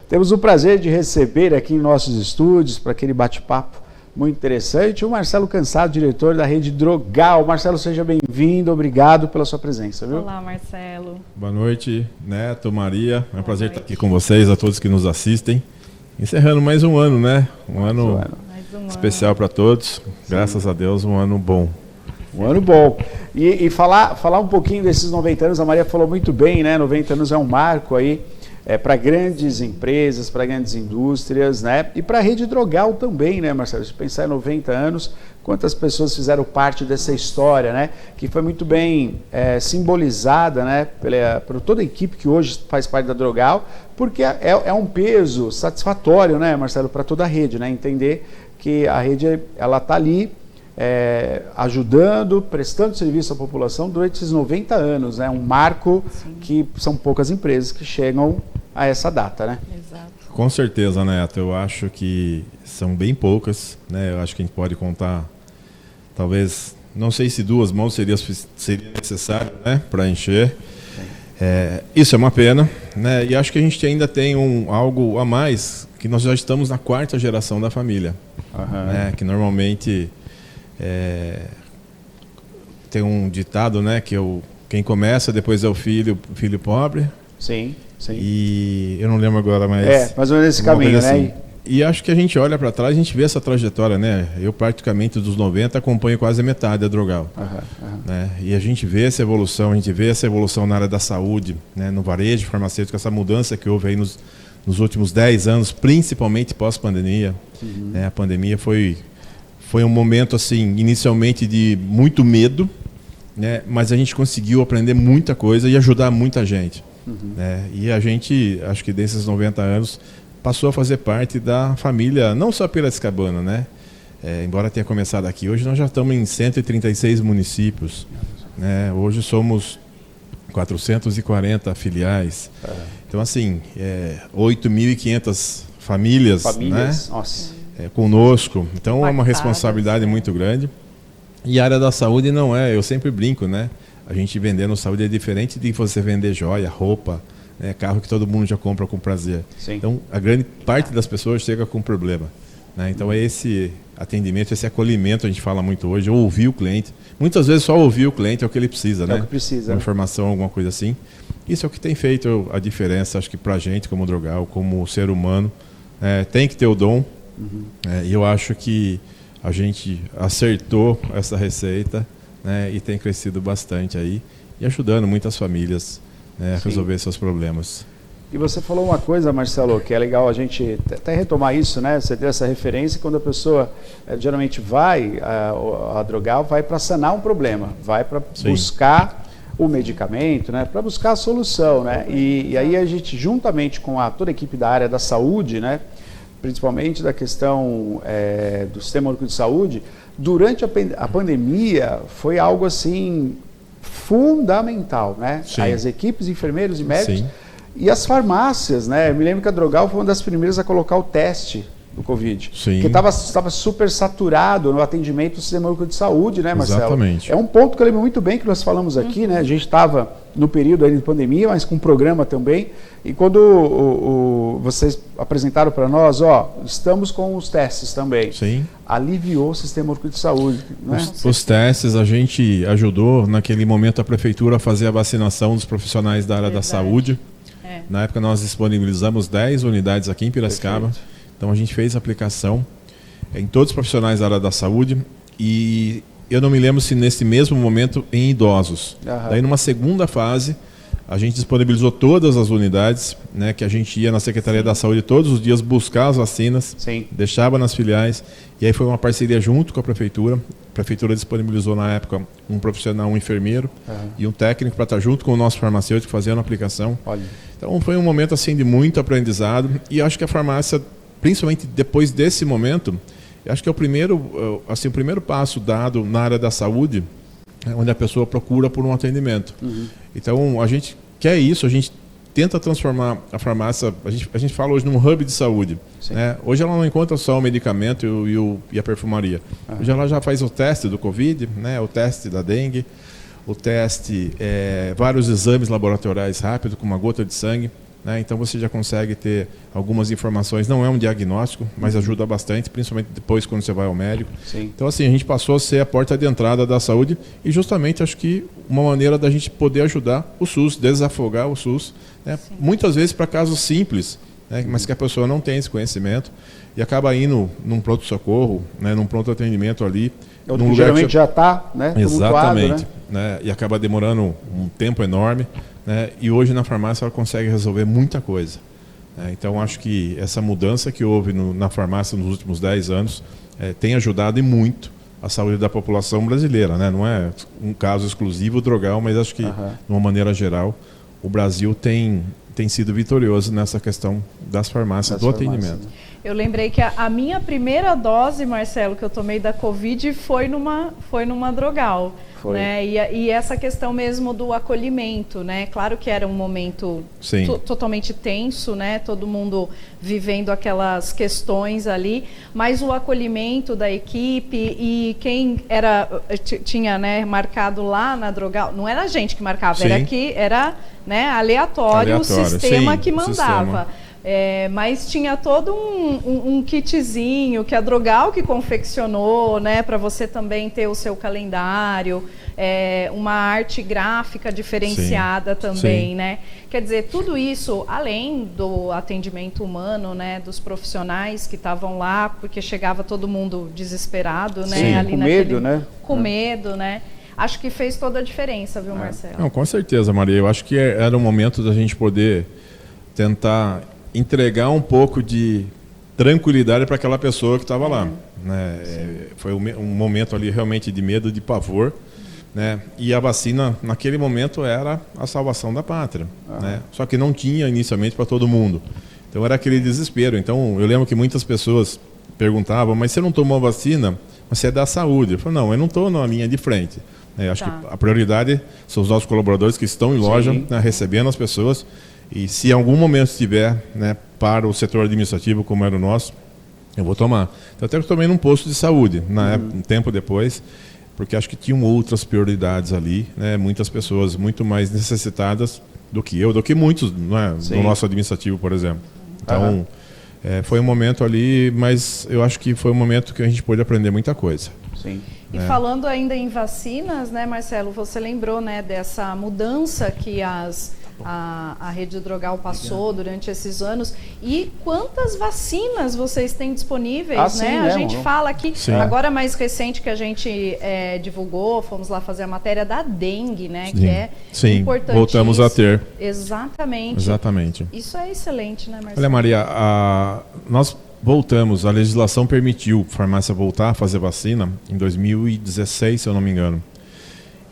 Temos o prazer de receber aqui em nossos estúdios, para aquele bate-papo muito interessante, o Marcelo Cansado, diretor da Rede Drogal. Marcelo, seja bem-vindo, obrigado pela sua presença, viu? Olá, Marcelo. Boa noite, Neto, Maria. É um prazer estar aqui com vocês, a todos que nos assistem. Encerrando mais um ano, né? Um ano especial para todos. Graças a Deus, um ano bom. Um ano bom. E falar um pouquinho desses 90 anos, a Maria falou muito bem, né? 90 anos é um marco aí para grandes empresas, para grandes indústrias, né? E para a Rede Drogal também, né, Marcelo? Se pensar em 90 anos, quantas pessoas fizeram parte dessa história, né? Que foi muito bem simbolizada, né? Por toda a equipe que hoje faz parte da Drogal, porque é um peso satisfatório, né, Marcelo, para toda a rede, né? Entender que a rede, ela está ali ajudando, prestando serviço à população durante esses 90 anos, né? Um marco. Sim. Que são poucas empresas que chegam a essa data, né? Exato. Com certeza, Neto. Eu acho que são bem poucas, né? Eu acho que a gente pode contar, talvez, não sei se 2 mãos seria necessário, né, para encher. Isso é uma pena, né? E acho que a gente ainda tem algo a mais, que nós já estamos na 4ª geração da família, né? Que normalmente tem um ditado, né, que quem começa depois é o filho pobre. Sim, sim. E eu não lembro agora, mas mais ou menos esse caminho, assim, né? E acho que a gente olha para trás, a gente vê essa trajetória, né? Eu praticamente dos 90 acompanho quase a metade da Drogal, né? E a gente vê essa evolução, na área da saúde, né? No varejo farmacêutico, essa mudança que houve aí nos últimos 10 anos, principalmente pós-pandemia. Né? A pandemia foi um momento, assim, inicialmente de muito medo, né? Mas a gente conseguiu aprender muita coisa e ajudar muita gente. Né? E a gente, acho que desses 90 anos, passou a fazer parte da família, não só Piracicabana, né? Embora tenha começado aqui, hoje nós já estamos em 136 municípios. Né? Hoje somos 440 filiais. Então, assim, 8.500 famílias, né? Nossa. Conosco, então é uma responsabilidade muito grande. E a área da saúde não é, eu sempre brinco, né? A gente vendendo saúde é diferente de você vender joia, roupa, né? Carro que todo mundo já compra com prazer. Sim. Então a grande parte das pessoas chega com problema, né? Então é esse atendimento, esse acolhimento, a gente fala muito hoje, ouvir o cliente. Muitas vezes só ouvir o cliente é o que ele precisa, né? É o que precisa. Uma informação, alguma coisa assim. Isso é o que tem feito a diferença, acho que pra gente como Drogal, como ser humano, tem que ter o dom. E eu acho que a gente acertou essa receita, né, e tem crescido bastante aí e ajudando muitas famílias, né, a resolver seus problemas. E você falou uma coisa, Marcelo, que é legal a gente até retomar isso, né? Você deu essa referência quando a pessoa geralmente vai, a Drogal vai para sanar um problema, vai para buscar o medicamento, né? Para buscar a solução, né? E aí a gente, juntamente com toda a equipe da área da saúde, né? Principalmente da questão do Sistema Único de Saúde, durante a pandemia foi algo assim fundamental, né? Aí as equipes, enfermeiros e médicos e as farmácias, né? Eu me lembro que a Drogal foi uma das primeiras a colocar o teste do Covid, que estava super saturado no atendimento do Sistema Único de Saúde, né, Marcelo? Exatamente. É um ponto que eu lembro muito bem que nós falamos aqui, né? A gente estava no período aí de pandemia, mas com um programa também, e quando vocês apresentaram para nós, estamos com os testes também. Sim. Aliviou o Sistema Único de Saúde, né? Os testes, a gente ajudou naquele momento a prefeitura a fazer a vacinação dos profissionais da área da saúde. Na época nós disponibilizamos 10 unidades aqui em Piracicaba. Perfeito. Então a gente fez a aplicação em todos os profissionais da área da saúde e eu não me lembro se nesse mesmo momento em idosos. Daí numa segunda fase a gente disponibilizou todas as unidades, né, que a gente ia na Secretaria da Saúde todos os dias buscar as vacinas, deixava nas filiais e aí foi uma parceria junto com a Prefeitura. A Prefeitura disponibilizou na época um profissional, um enfermeiro e um técnico para estar junto com o nosso farmacêutico fazendo a aplicação. Então foi um momento assim de muito aprendizado e acho que a farmácia, principalmente depois desse momento, acho que é o primeiro passo dado na área da saúde, onde a pessoa procura por um atendimento. Então, a gente quer isso, a gente tenta transformar a farmácia, a gente fala hoje num hub de saúde. Né? Hoje ela não encontra só o medicamento e a perfumaria. Hoje ela já faz o teste do Covid, né? O teste da dengue, o teste, vários exames laboratoriais rápidos, com uma gota de sangue. né? Então você já consegue ter algumas informações. Não é um diagnóstico, mas ajuda bastante, principalmente depois quando você vai ao médico. Sim. Então assim, a gente passou a ser a porta de entrada da saúde e justamente acho que uma maneira da gente poder ajudar o SUS, desafogar o SUS, né? Muitas vezes para casos simples, né? Mas que a pessoa não tem esse conhecimento e acaba indo num pronto-socorro, né? Num pronto-atendimento ali. Num geralmente já está, né? Exatamente. Né? E acaba demorando um tempo enorme. Né? E hoje na farmácia ela consegue resolver muita coisa. Né? Então acho que essa mudança que houve na farmácia nos últimos 10 anos tem ajudado e muito a saúde da população brasileira. Né? Não é um caso exclusivo Drogal, mas acho que de uma maneira geral o Brasil tem sido vitorioso nessa questão das farmácias, do atendimento. Né? Eu lembrei que a minha primeira dose, Marcelo, que eu tomei da Covid foi numa Drogal. Né? E essa questão mesmo do acolhimento, né? Claro que era um momento totalmente tenso, né? Todo mundo vivendo aquelas questões ali, mas o acolhimento da equipe e quem tinha, né, marcado lá na Drogal, não era a gente que marcava, era né, aleatório o sistema que mandava. Mas tinha todo um kitzinho que a Drogal que confeccionou, né, para você também ter o seu calendário, uma arte gráfica diferenciada também, né? Quer dizer, tudo isso, além do atendimento humano, né, dos profissionais que estavam lá, porque chegava todo mundo desesperado, né, ali medo, né? Com medo, né? Acho que fez toda a diferença, viu, Marcelo? Não, com certeza, Maria. Eu acho que era o momento da gente poder tentar entregar um pouco de tranquilidade para aquela pessoa que estava lá. Né? Foi um momento ali realmente de medo, de pavor. Né? E a vacina, naquele momento, era a salvação da pátria. Né? Só que não tinha inicialmente para todo mundo. Então era aquele desespero. Então eu lembro que muitas pessoas perguntavam, mas você não tomou a vacina? Você é da saúde. Eu falei, não, eu não estou na linha de frente. Eu acho que a prioridade são os nossos colaboradores que estão em loja, né, recebendo as pessoas. E se em algum momento estiver, né, para o setor administrativo, como era o nosso, eu vou tomar. Então, até que eu tomei num posto de saúde, um tempo depois, porque acho que tinham outras prioridades ali, né, muitas pessoas muito mais necessitadas do que eu, do que muitos, né, no nosso administrativo, por exemplo. Então, foi um momento ali, mas eu acho que foi um momento que a gente pôde aprender muita coisa. Sim. E falando ainda em vacinas, né, Marcelo, você lembrou, né, dessa mudança que a Rede Drogal passou durante esses anos. E quantas vacinas vocês têm disponíveis, né? A gente fala aqui, agora mais recente que a gente divulgou, fomos lá fazer a matéria da dengue, né? Que é importantíssimo. Voltamos a ter. Exatamente. Isso é excelente, né, Marcelo? Olha, Maria, nós voltamos, a legislação permitiu a farmácia voltar a fazer vacina em 2016, se eu não me engano.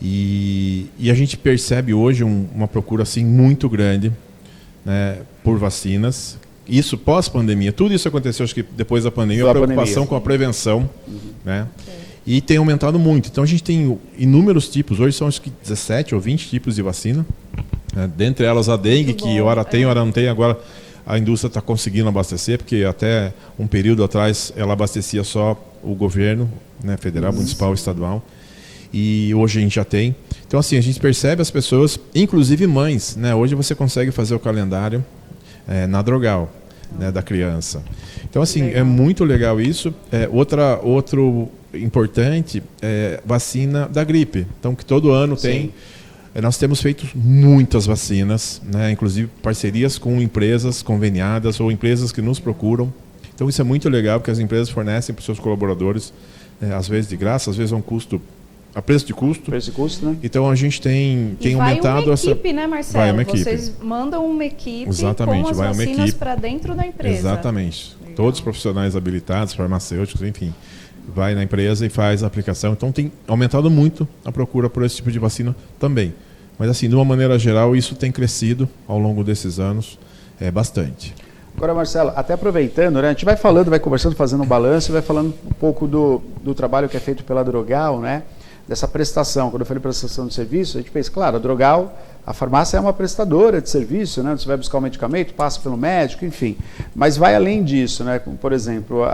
E a gente percebe hoje uma procura assim, muito grande, né, por vacinas. Isso pós-pandemia. Tudo isso aconteceu, acho que depois da pandemia, a preocupação com a prevenção. Né? E tem aumentado muito. Então a gente tem inúmeros tipos. Hoje são acho que 17 ou 20 tipos de vacina. Né? Dentre elas a dengue, que hora tem, hora não tem. Agora a indústria está conseguindo abastecer, porque até um período atrás ela abastecia só o governo, né, federal, municipal, estadual. E hoje a gente já tem. Então, assim, a gente percebe as pessoas, inclusive mães, né? Hoje você consegue fazer o calendário na Drogal, né, da criança. Então, assim, é muito legal isso. Outro importante é vacina da gripe. Então, que todo ano tem. Nós temos feito muitas vacinas, né? Inclusive parcerias com empresas conveniadas ou empresas que nos procuram. Então, isso é muito legal, porque as empresas fornecem para os seus colaboradores, às vezes de graça, às vezes a um custo, a preço de custo. Né? Então a gente tem aumentado essa. Vai uma equipe, né, Marcelo? Vai uma equipe. Vocês mandam uma equipe Exatamente, com as vai vacinas para dentro da empresa. Exatamente. Legal. Todos os profissionais habilitados, farmacêuticos, enfim, vai na empresa e faz a aplicação. Então tem aumentado muito a procura por esse tipo de vacina também. Mas assim, de uma maneira geral, isso tem crescido ao longo desses anos bastante. Agora, Marcelo, até aproveitando, né, a gente vai falando, vai conversando, fazendo um balanço, vai falando um pouco do trabalho que é feito pela Drogal, né? Dessa prestação. Quando eu falei prestação de serviço, a gente fez, claro, a Drogal, a farmácia é uma prestadora de serviço, né? Você vai buscar um medicamento, passa pelo médico, enfim. Mas vai além disso, né? Como, por exemplo,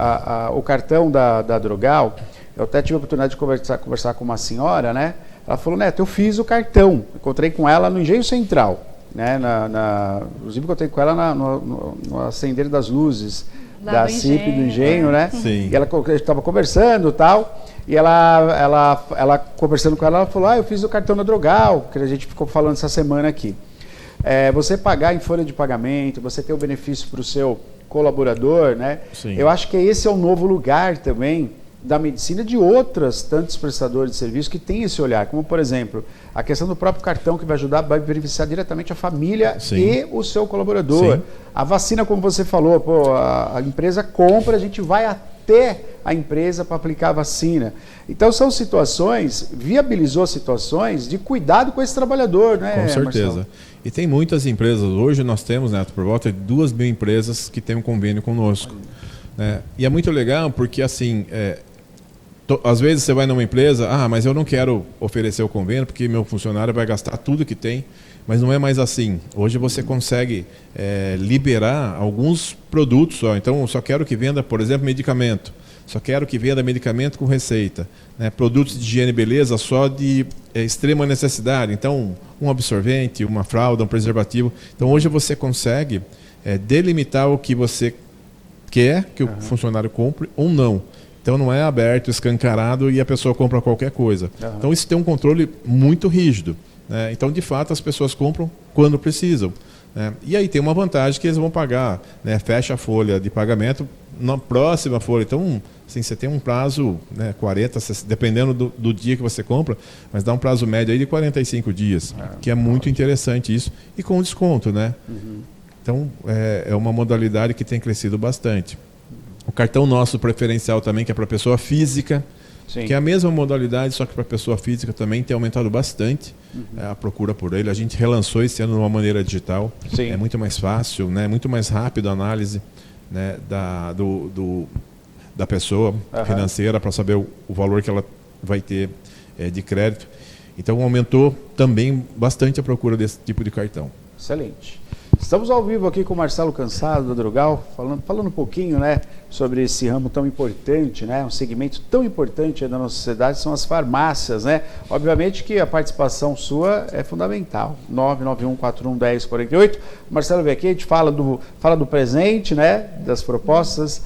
o cartão da Drogal, eu até tive a oportunidade de conversar com uma senhora, né? Ela falou, Neto, eu fiz o cartão, encontrei com ela no Engenho Central. né, inclusive que eu tenho com ela no acender das luzes da CIP do Engenho, né? Sim. E ela estava conversando e tal, e ela conversando com ela falou, eu fiz o cartão da Drogal, que a gente ficou falando essa semana aqui. Você pagar em folha de pagamento, você ter o benefício para o seu colaborador, né? Sim. Eu acho que esse é o novo lugar também da medicina, de outros tantos prestadores de serviço que têm esse olhar, como por exemplo, a questão do próprio cartão que vai ajudar, vai beneficiar diretamente a família e o seu colaborador. Sim. A vacina, como você falou, a empresa compra, a gente vai até a empresa para aplicar a vacina. Então são situações, viabilizou situações de cuidado com esse trabalhador, né? Com certeza. Marcelo? E tem muitas empresas, hoje nós temos, Neto, por volta de 2.000 empresas que têm um convênio conosco. Né? E é muito legal porque assim, às vezes você vai numa empresa, mas eu não quero oferecer o convênio porque meu funcionário vai gastar tudo que tem, mas não é mais assim. Hoje você consegue liberar alguns produtos, então eu só quero que venda, por exemplo, medicamento, só quero que venda medicamento com receita, né? Produtos de higiene e beleza só de extrema necessidade, então um absorvente, uma fralda, um preservativo. Então hoje você consegue delimitar o que você quer que o funcionário compre ou não. Então não é aberto, escancarado e a pessoa compra qualquer coisa. Então isso tem um controle muito rígido. Né? Então de fato as pessoas compram quando precisam. Né? E aí tem uma vantagem que eles vão pagar, né? Fecha a folha de pagamento na próxima folha. Então assim, você tem um prazo, né, 40, 60, dependendo do dia que você compra, mas dá um prazo médio aí de 45 dias, que é muito interessante isso. E com desconto, né? Então é uma modalidade que tem crescido bastante. O cartão nosso preferencial também, que é para pessoa física, Sim. que é a mesma modalidade, só que para pessoa física também tem aumentado bastante a procura por ele. A gente relançou esse ano de uma maneira digital. Sim. É muito mais fácil, né? Muito mais rápido a análise, né? da pessoa financeira para saber o valor que ela vai ter de crédito. Então aumentou também bastante a procura desse tipo de cartão. Excelente. Estamos ao vivo aqui com o Marcelo Cansado, da Drogal, falando um pouquinho, né, sobre esse ramo tão importante, né, um segmento tão importante da nossa sociedade, são as farmácias, né? Obviamente que a participação sua é fundamental. 991411048. Marcelo vem aqui, a gente fala do presente, né, das propostas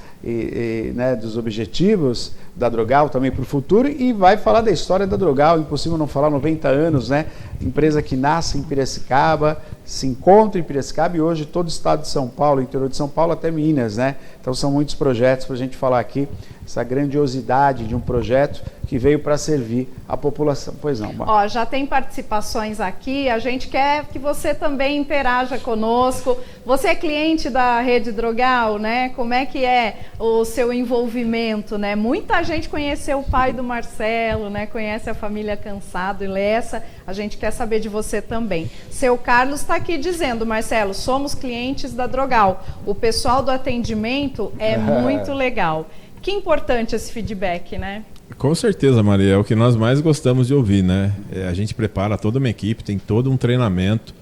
né, dos objetivos da Drogal também para o futuro, e vai falar da história da Drogal. Impossível não falar, 90 anos, né? Empresa que nasce em Piracicaba, se encontra em Piracicaba e hoje todo o estado de São Paulo, interior de São Paulo até Minas, né? Então são muitos projetos para a gente falar aqui, essa grandiosidade de um projeto que veio para servir a população. Pois não, Mar. Já tem participações aqui, a gente quer que você também interaja conosco. Você é cliente da Rede Drogal, né? Como é que é o seu envolvimento, né? Muita gente conheceu o pai do Marcelo, né? Conhece a família Cansado e Lessa. A gente quer saber de você também. Seu Carlos está aqui dizendo, Marcelo, somos clientes da Drogal. O pessoal do atendimento é muito legal. Que importante esse feedback, né? Com certeza, Maria, é o que nós mais gostamos de ouvir, né? A gente prepara toda uma equipe, tem todo um treinamento.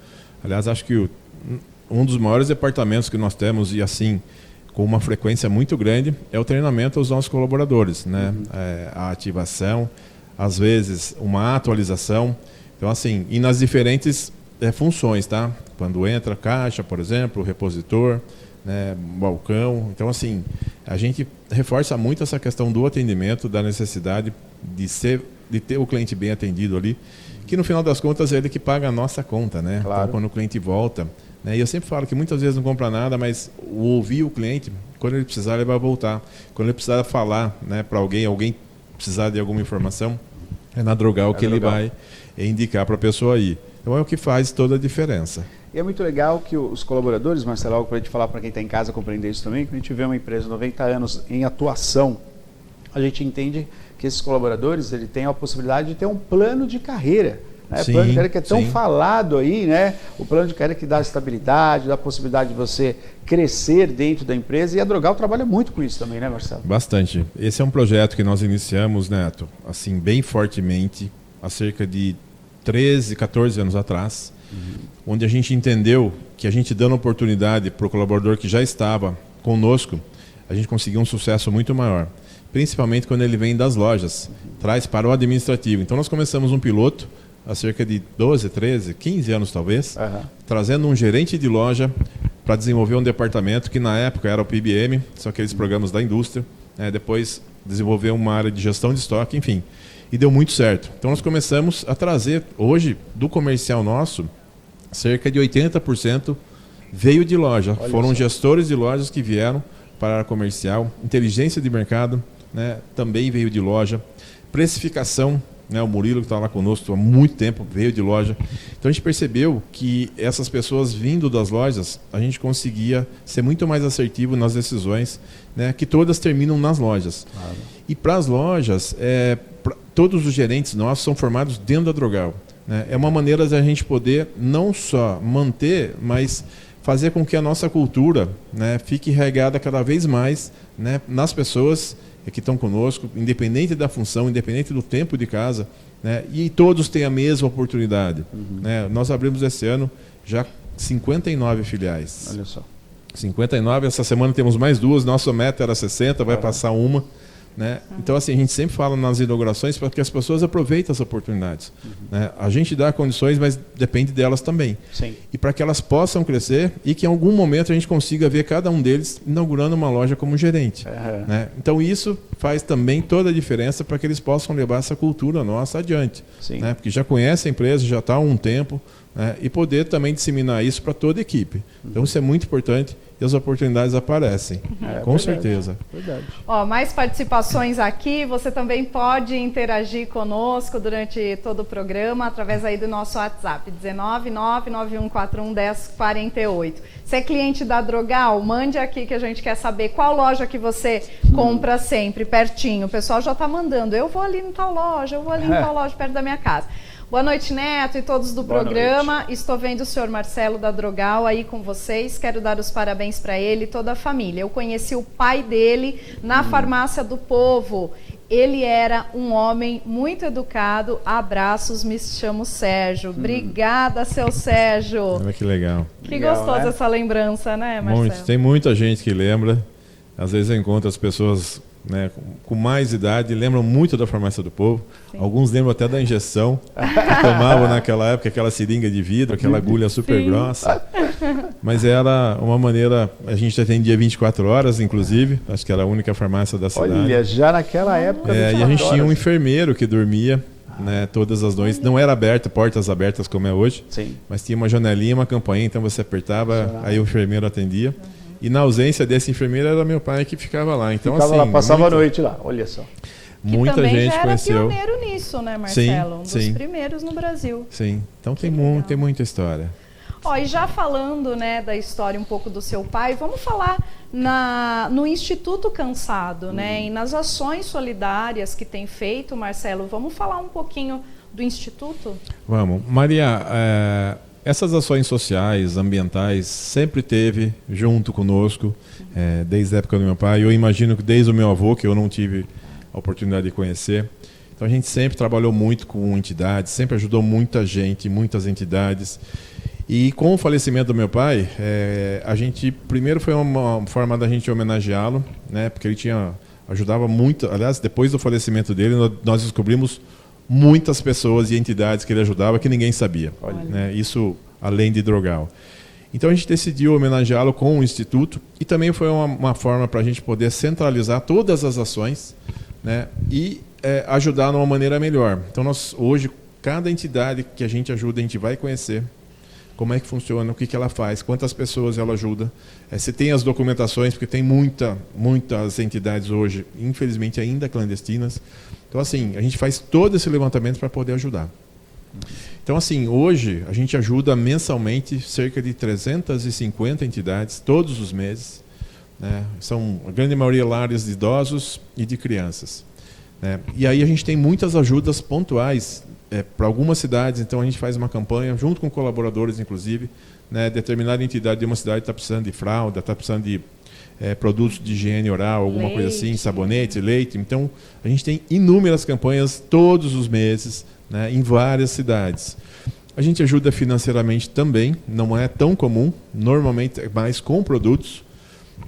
Aliás, acho que um dos maiores departamentos que nós temos, e assim, com uma frequência muito grande, é o treinamento aos nossos colaboradores, né? A ativação, às vezes uma atualização. Então, assim, e nas diferentes funções, tá? Quando entra caixa, por exemplo, repositor, né, balcão. Então, assim, a gente reforça muito essa questão do atendimento, da necessidade de ter o cliente bem atendido ali, que no final das contas é ele que paga a nossa conta, né? Claro. Então, quando o cliente volta, né, e eu sempre falo que muitas vezes não compra nada, mas ouvir o cliente, quando ele precisar, ele vai voltar. Quando ele precisar falar, né, para alguém precisar de alguma informação, é na Drogal que ele vai indicar para a pessoa ir. Então é o que faz toda a diferença. E é muito legal que os colaboradores, Marcelo, para a gente falar para quem está em casa compreender isso também, que a gente vê uma empresa de 90 anos em atuação, a gente entende que esses colaboradores ele têm a possibilidade de ter um plano de carreira. Né? O plano de carreira que é tão falado aí, né? O plano de carreira que dá estabilidade, dá a possibilidade de você crescer dentro da empresa, e a Drogal trabalha muito com isso também, né, Marcelo? Bastante. Esse é um projeto que nós iniciamos, Neto, assim, bem fortemente, há cerca de 13, 14 anos atrás, onde a gente entendeu que a gente dando oportunidade para o colaborador que já estava conosco, a gente conseguiu um sucesso muito maior, principalmente quando ele vem das lojas, traz para o administrativo. Então nós começamos um piloto há cerca de 12, 13, 15 anos talvez, trazendo um gerente de loja para desenvolver um departamento que na época era o PBM, são aqueles programas da indústria, depois desenvolver uma área de gestão de estoque, enfim, e deu muito certo. Então nós começamos a trazer, hoje, do comercial nosso, cerca de 80% veio de loja. Olha Foram só. gestores de lojas que vieram para a área comercial, inteligência de mercado, também veio de loja, precificação, o Murilo, que está lá conosco há muito tempo, veio de loja. Então a gente percebeu que essas pessoas vindo das lojas, a gente conseguia ser muito mais assertivo nas decisões, que todas terminam nas lojas. Claro. E para as lojas, todos os gerentes nossos são formados dentro da Drogal. É uma maneira de a gente poder não só manter, mas fazer com que a nossa cultura fique regada cada vez mais nas pessoas que estão conosco, independente da função, independente do tempo de casa, e todos têm a mesma oportunidade. Nós abrimos esse ano já 59 filiais. Olha só. 59, essa semana temos mais 2, nossa meta era 60, vai passar uma. Então, assim, a gente sempre fala nas inaugurações para que as pessoas aproveitem as oportunidades. A gente dá condições, mas depende delas também. Sim. E para que elas possam crescer e que em algum momento a gente consiga ver cada um deles inaugurando uma loja como gerente. Então, isso faz também toda a diferença para que eles possam levar essa cultura nossa adiante. Sim. Porque já conhece a empresa, já está há um tempo, e poder também disseminar isso para toda a equipe. Então, isso é muito importante. E as oportunidades aparecem, com certeza. Verdade. Mais participações aqui, você também pode interagir conosco durante todo o programa, através aí do nosso WhatsApp, 19991411048. Se é cliente da Drogal, mande aqui que a gente quer saber qual loja que você compra sempre, pertinho. O pessoal já está mandando, eu vou ali em tal loja, eu vou ali em tal loja, perto da minha casa. Boa noite, Neto, e todos do programa. Noite. Estou vendo o senhor Marcelo da Drogal aí com vocês. Quero dar os parabéns para ele e toda a família. Eu conheci o pai dele na Farmácia do Povo. Ele era um homem muito educado. Abraços, me chamo Sérgio. Obrigada, seu Sérgio. Olha que legal. Que legal, gostosa essa lembrança, né, Marcelo? Tem muita gente que lembra. Às vezes eu encontro as pessoas com mais idade, lembram muito da Farmácia do Povo. Sim. Alguns lembram até da injeção que tomavam naquela época, aquela seringa de vidro, aquela agulha super grossa. Mas era uma maneira, a gente atendia 24 horas, inclusive, acho que era a única farmácia da cidade. Olha, já naquela época. E a gente tinha um enfermeiro que dormia todas as noites. Não era aberto, portas abertas como é hoje, sim, mas tinha uma janelinha, uma campainha, então você apertava, aí o enfermeiro atendia. E na ausência desse enfermeiro era meu pai que ficava lá. Então, ficava lá, passava a noite lá, olha só. Muita gente conheceu. Que também já era pioneiro nisso, né, Marcelo? Sim, dos primeiros no Brasil. Sim, então tem muita história. E já falando da história um pouco do seu pai, vamos falar no Instituto Cansado, e nas ações solidárias que tem feito, Marcelo. Vamos falar um pouquinho do Instituto? Vamos. Maria, essas ações sociais, ambientais, sempre teve junto conosco, desde a época do meu pai. Eu imagino que desde o meu avô, que eu não tive a oportunidade de conhecer. Então a gente sempre trabalhou muito com entidades, sempre ajudou muita gente, muitas entidades. E com o falecimento do meu pai, a gente, primeiro foi uma forma da gente homenageá-lo, porque ele ajudava muito. Aliás, depois do falecimento dele, nós descobrimos muitas pessoas e entidades que ele ajudava que ninguém sabia. Isso além de Drogal. Então a gente decidiu homenageá-lo com o Instituto e também foi uma forma para a gente poder centralizar todas as ações e ajudar de uma maneira melhor. Então hoje, cada entidade que a gente ajuda, a gente vai conhecer como é que funciona, o que ela faz, quantas pessoas ela ajuda, se tem as documentações, porque tem muitas entidades hoje, infelizmente ainda clandestinas. Então, assim, a gente faz todo esse levantamento para poder ajudar. Então, assim, hoje a gente ajuda mensalmente cerca de 350 entidades, todos os meses. São, a grande maioria, lares de idosos e de crianças. E aí a gente tem muitas ajudas pontuais para algumas cidades. Então, a gente faz uma campanha, junto com colaboradores, inclusive, determinada entidade de uma cidade está precisando de fralda, está precisando de produtos de higiene oral, alguma coisa assim, sabonete, leite. Então, a gente tem inúmeras campanhas todos os meses, em várias cidades. A gente ajuda financeiramente também, não é tão comum, normalmente é mais com produtos,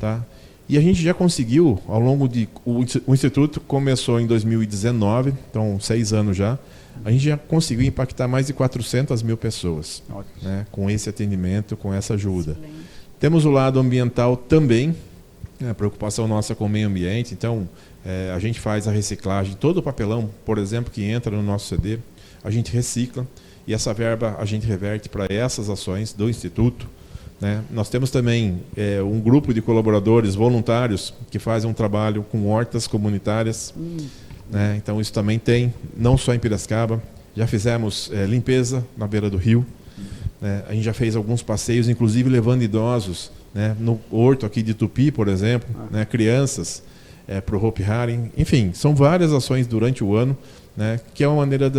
tá? E a gente já conseguiu, ao longo de... O Instituto começou em 2019, então 6 anos já. A gente já conseguiu impactar mais de 400 mil pessoas, né, com esse atendimento, com essa ajuda. Excelente. Temos o lado ambiental também, a preocupação nossa com o meio ambiente. Então, a gente faz a reciclagem. Todo o papelão, por exemplo, que entra no nosso CD, a gente recicla. E essa verba a gente reverte para essas ações do Instituto. Né? Nós temos também um grupo de colaboradores voluntários que fazem um trabalho com hortas comunitárias. Né? Então isso também tem, não só em Piracicaba. Já fizemos limpeza na beira do rio. Né? A gente já fez alguns passeios, inclusive levando idosos, né? No horto aqui de Tupi, por exemplo, né? Crianças para o Hopi Hari. Enfim, são várias ações durante o ano, né, que é uma maneira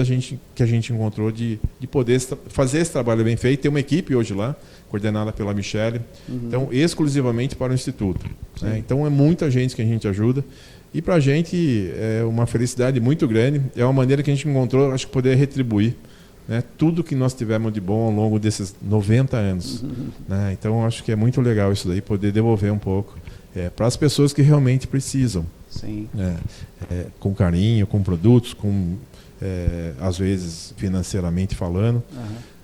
que a gente encontrou de poder fazer esse trabalho bem feito. Tem uma equipe hoje lá, coordenada pela Michele, então exclusivamente para o Instituto. Né? Então é muita gente que a gente ajuda, e para a gente é uma felicidade muito grande, é uma maneira que a gente encontrou, acho que poder retribuir, né, tudo que nós tivemos de bom ao longo desses 90 anos. Né? Então acho que é muito legal isso daí, poder devolver um pouco para as pessoas que realmente precisam. Sim. Com carinho, com produtos, às vezes financeiramente falando.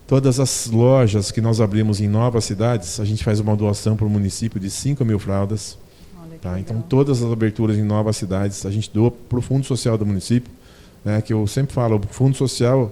Todas as lojas que nós abrimos em novas cidades, a gente faz uma doação para o município de 5.000 fraldas. Tá? Então, todas as aberturas em novas cidades, a gente doa para o Fundo Social do município, né, que eu sempre falo, o Fundo Social,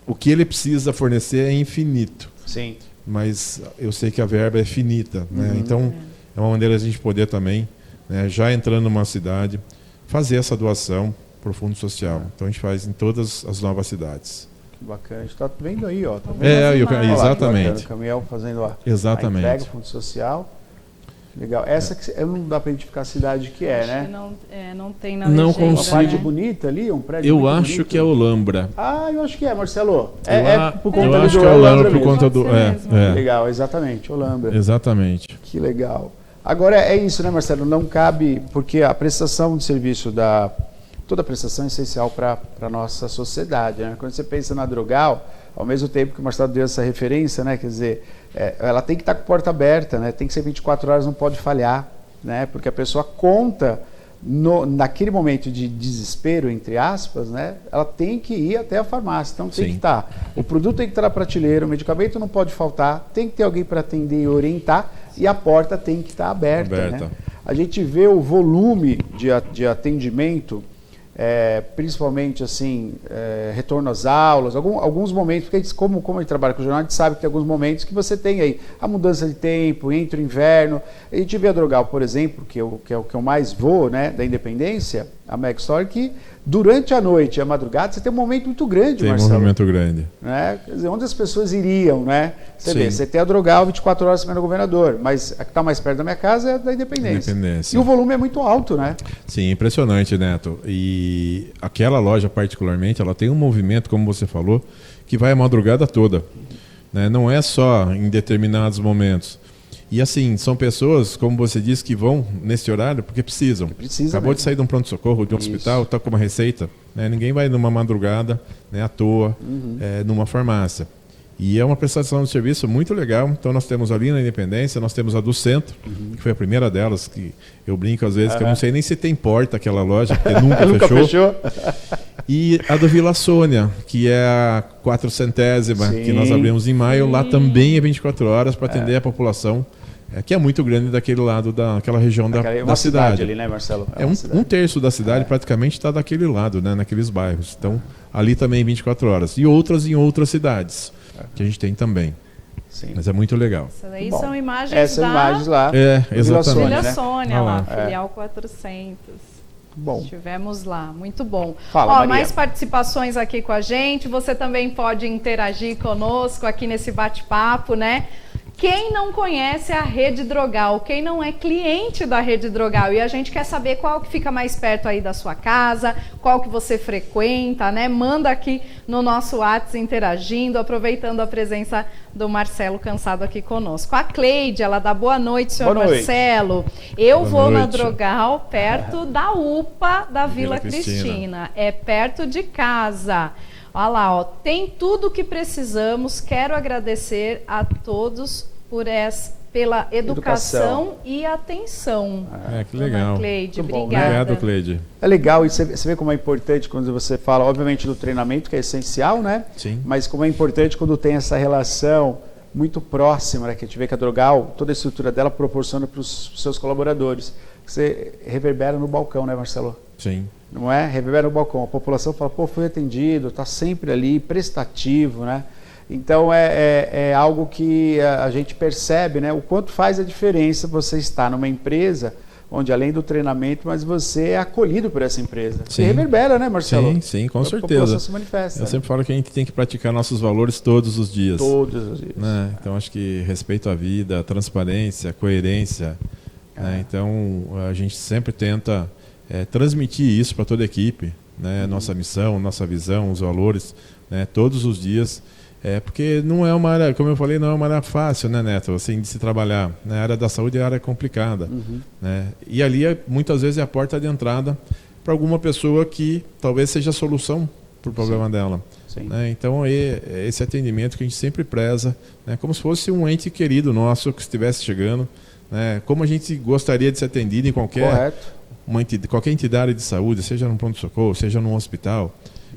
o que ele precisa fornecer é infinito. Sim. Mas eu sei que a verba é finita. Né? Então, é uma maneira de a gente poder também, né, já entrando numa cidade, fazer essa doação para o Fundo Social. Então a gente faz em todas as novas cidades. Que bacana, a gente está vendo aí, ó. Tá vendo exatamente. O Camiel fazendo a entrega, o Fundo Social. Legal. Essa que não dá para identificar a cidade que é, né? Não tem na não legenda, consigo. Uma parte bonita ali, um prédio eu muito acho bonito. que é Olambra. Ah, eu acho que é, Marcelo. Por conta eu acho que é Olambra por conta do... Legal, exatamente, Olambra. Exatamente. Que legal. Agora é isso, né, Marcelo? Não cabe, porque a prestação de serviço toda a prestação é essencial para a nossa sociedade, né? Quando você pensa na Drogal, ao mesmo tempo que o Marcelo deu essa referência, né, quer dizer, ela tem que estar com a porta aberta, né? Tem que ser 24 horas, não pode falhar, né? Porque a pessoa conta naquele momento de desespero, entre aspas, né? Ela tem que ir até a farmácia, então tem que estar. O produto tem que estar na prateleira, o medicamento não pode faltar, tem que ter alguém para atender e orientar, e a porta tem que estar aberta. Né? A gente vê o volume de atendimento, principalmente assim, retorno às aulas, alguns momentos, porque como a gente trabalha com o jornal, a gente sabe que tem alguns momentos que você tem aí a mudança de tempo, entra o inverno. A gente vê a Drogal, por exemplo, que é o que eu mais vou, né, da Independência, a Mega Store, que durante a noite e a madrugada você tem um momento muito grande, Marcelo. Tem um momento grande. Né? Quer dizer, onde as pessoas iriam, né? Você vê, você tem a Drogal 24 horas semana governador, mas a que está mais perto da minha casa é a da Independência. E o volume é muito alto, né? Sim, impressionante, Neto. E aquela loja particularmente, ela tem um movimento, como você falou, que vai a madrugada toda. Né? Não é só em determinados momentos. E assim, são pessoas, como você disse, que vão nesse horário porque precisam. Acabou de sair de um pronto-socorro, de um hospital, está com uma receita. Né? Ninguém vai numa madrugada, né, à toa, numa farmácia. E é uma prestação de serviço muito legal. Então nós temos ali na Independência, nós temos a do Centro, que foi a primeira delas, que eu brinco às vezes que eu não sei nem se tem porta aquela loja, porque nunca fechou. E a do Vila Sônia, que é a 400ª, que nós abrimos em maio, lá também é 24 horas para atender a população, que é muito grande daquele lado, daquela região da cidade. Ali, né, Marcelo? Um terço da cidade praticamente está daquele lado, né, naqueles bairros. Então, ali também 24 horas. E outras em outras cidades, que a gente tem também. Sim. Mas é muito legal. Essas aí são imagens imagens lá. Exatamente. Vila Sônia, lá, filial 400. Bom. Estivemos lá, muito bom. Fala, mais participações aqui com a gente. Você também pode interagir conosco aqui nesse bate-papo, né? Quem não conhece a Rede Drogal, quem não é cliente da Rede Drogal, e a gente quer saber qual que fica mais perto aí da sua casa, qual que você frequenta, né? Manda aqui no nosso WhatsApp interagindo, aproveitando a presença do Marcelo Cansado aqui conosco. A Cleide, ela dá boa noite, senhor Marcelo. Eu vou na Drogal, perto da UPA da Vila Cristina. É perto de casa. Olha lá, tem tudo o que precisamos. Quero agradecer a todos pela educação e atenção. Que legal. Cleide, muito bom, obrigada. Obrigado, Cleide. É legal, e você vê como é importante quando você fala, obviamente, do treinamento, que é essencial, né? Sim. Mas como é importante quando tem essa relação muito próxima, né? Que a gente vê que a Drogal, toda a estrutura dela proporciona para os seus colaboradores. Você reverbera no balcão, né, Marcelo? Sim. Não é? Reverbera no balcão. A população fala, pô, fui atendido, está sempre ali, prestativo, né? Então é algo que a gente percebe, né? O quanto faz a diferença você estar numa empresa onde além do treinamento, mas você é acolhido por essa empresa. Sim. E reverbera, né, Marcelo? Sim, com a certeza. população se manifesta. Eu sempre falo que a gente tem que praticar nossos valores todos os dias. Todos os dias. Né? Então acho que respeito à vida, transparência, coerência. Né? Então a gente sempre tenta transmitir isso para toda a equipe, né? Nossa missão, nossa visão, os valores, né? Todos os dias. Porque não é uma área, como eu falei, não é uma área fácil, né, Neto, assim, de se trabalhar. A área da saúde é uma área complicada. Né? E ali, muitas vezes, é a porta de entrada para alguma pessoa que talvez seja a solução para o problema dela. Sim. Né? Então, esse atendimento que a gente sempre preza, né? Como se fosse um ente querido nosso que estivesse chegando, né? Como a gente gostaria de ser atendido em qualquer entidade de saúde, seja num pronto-socorro, seja num hospital.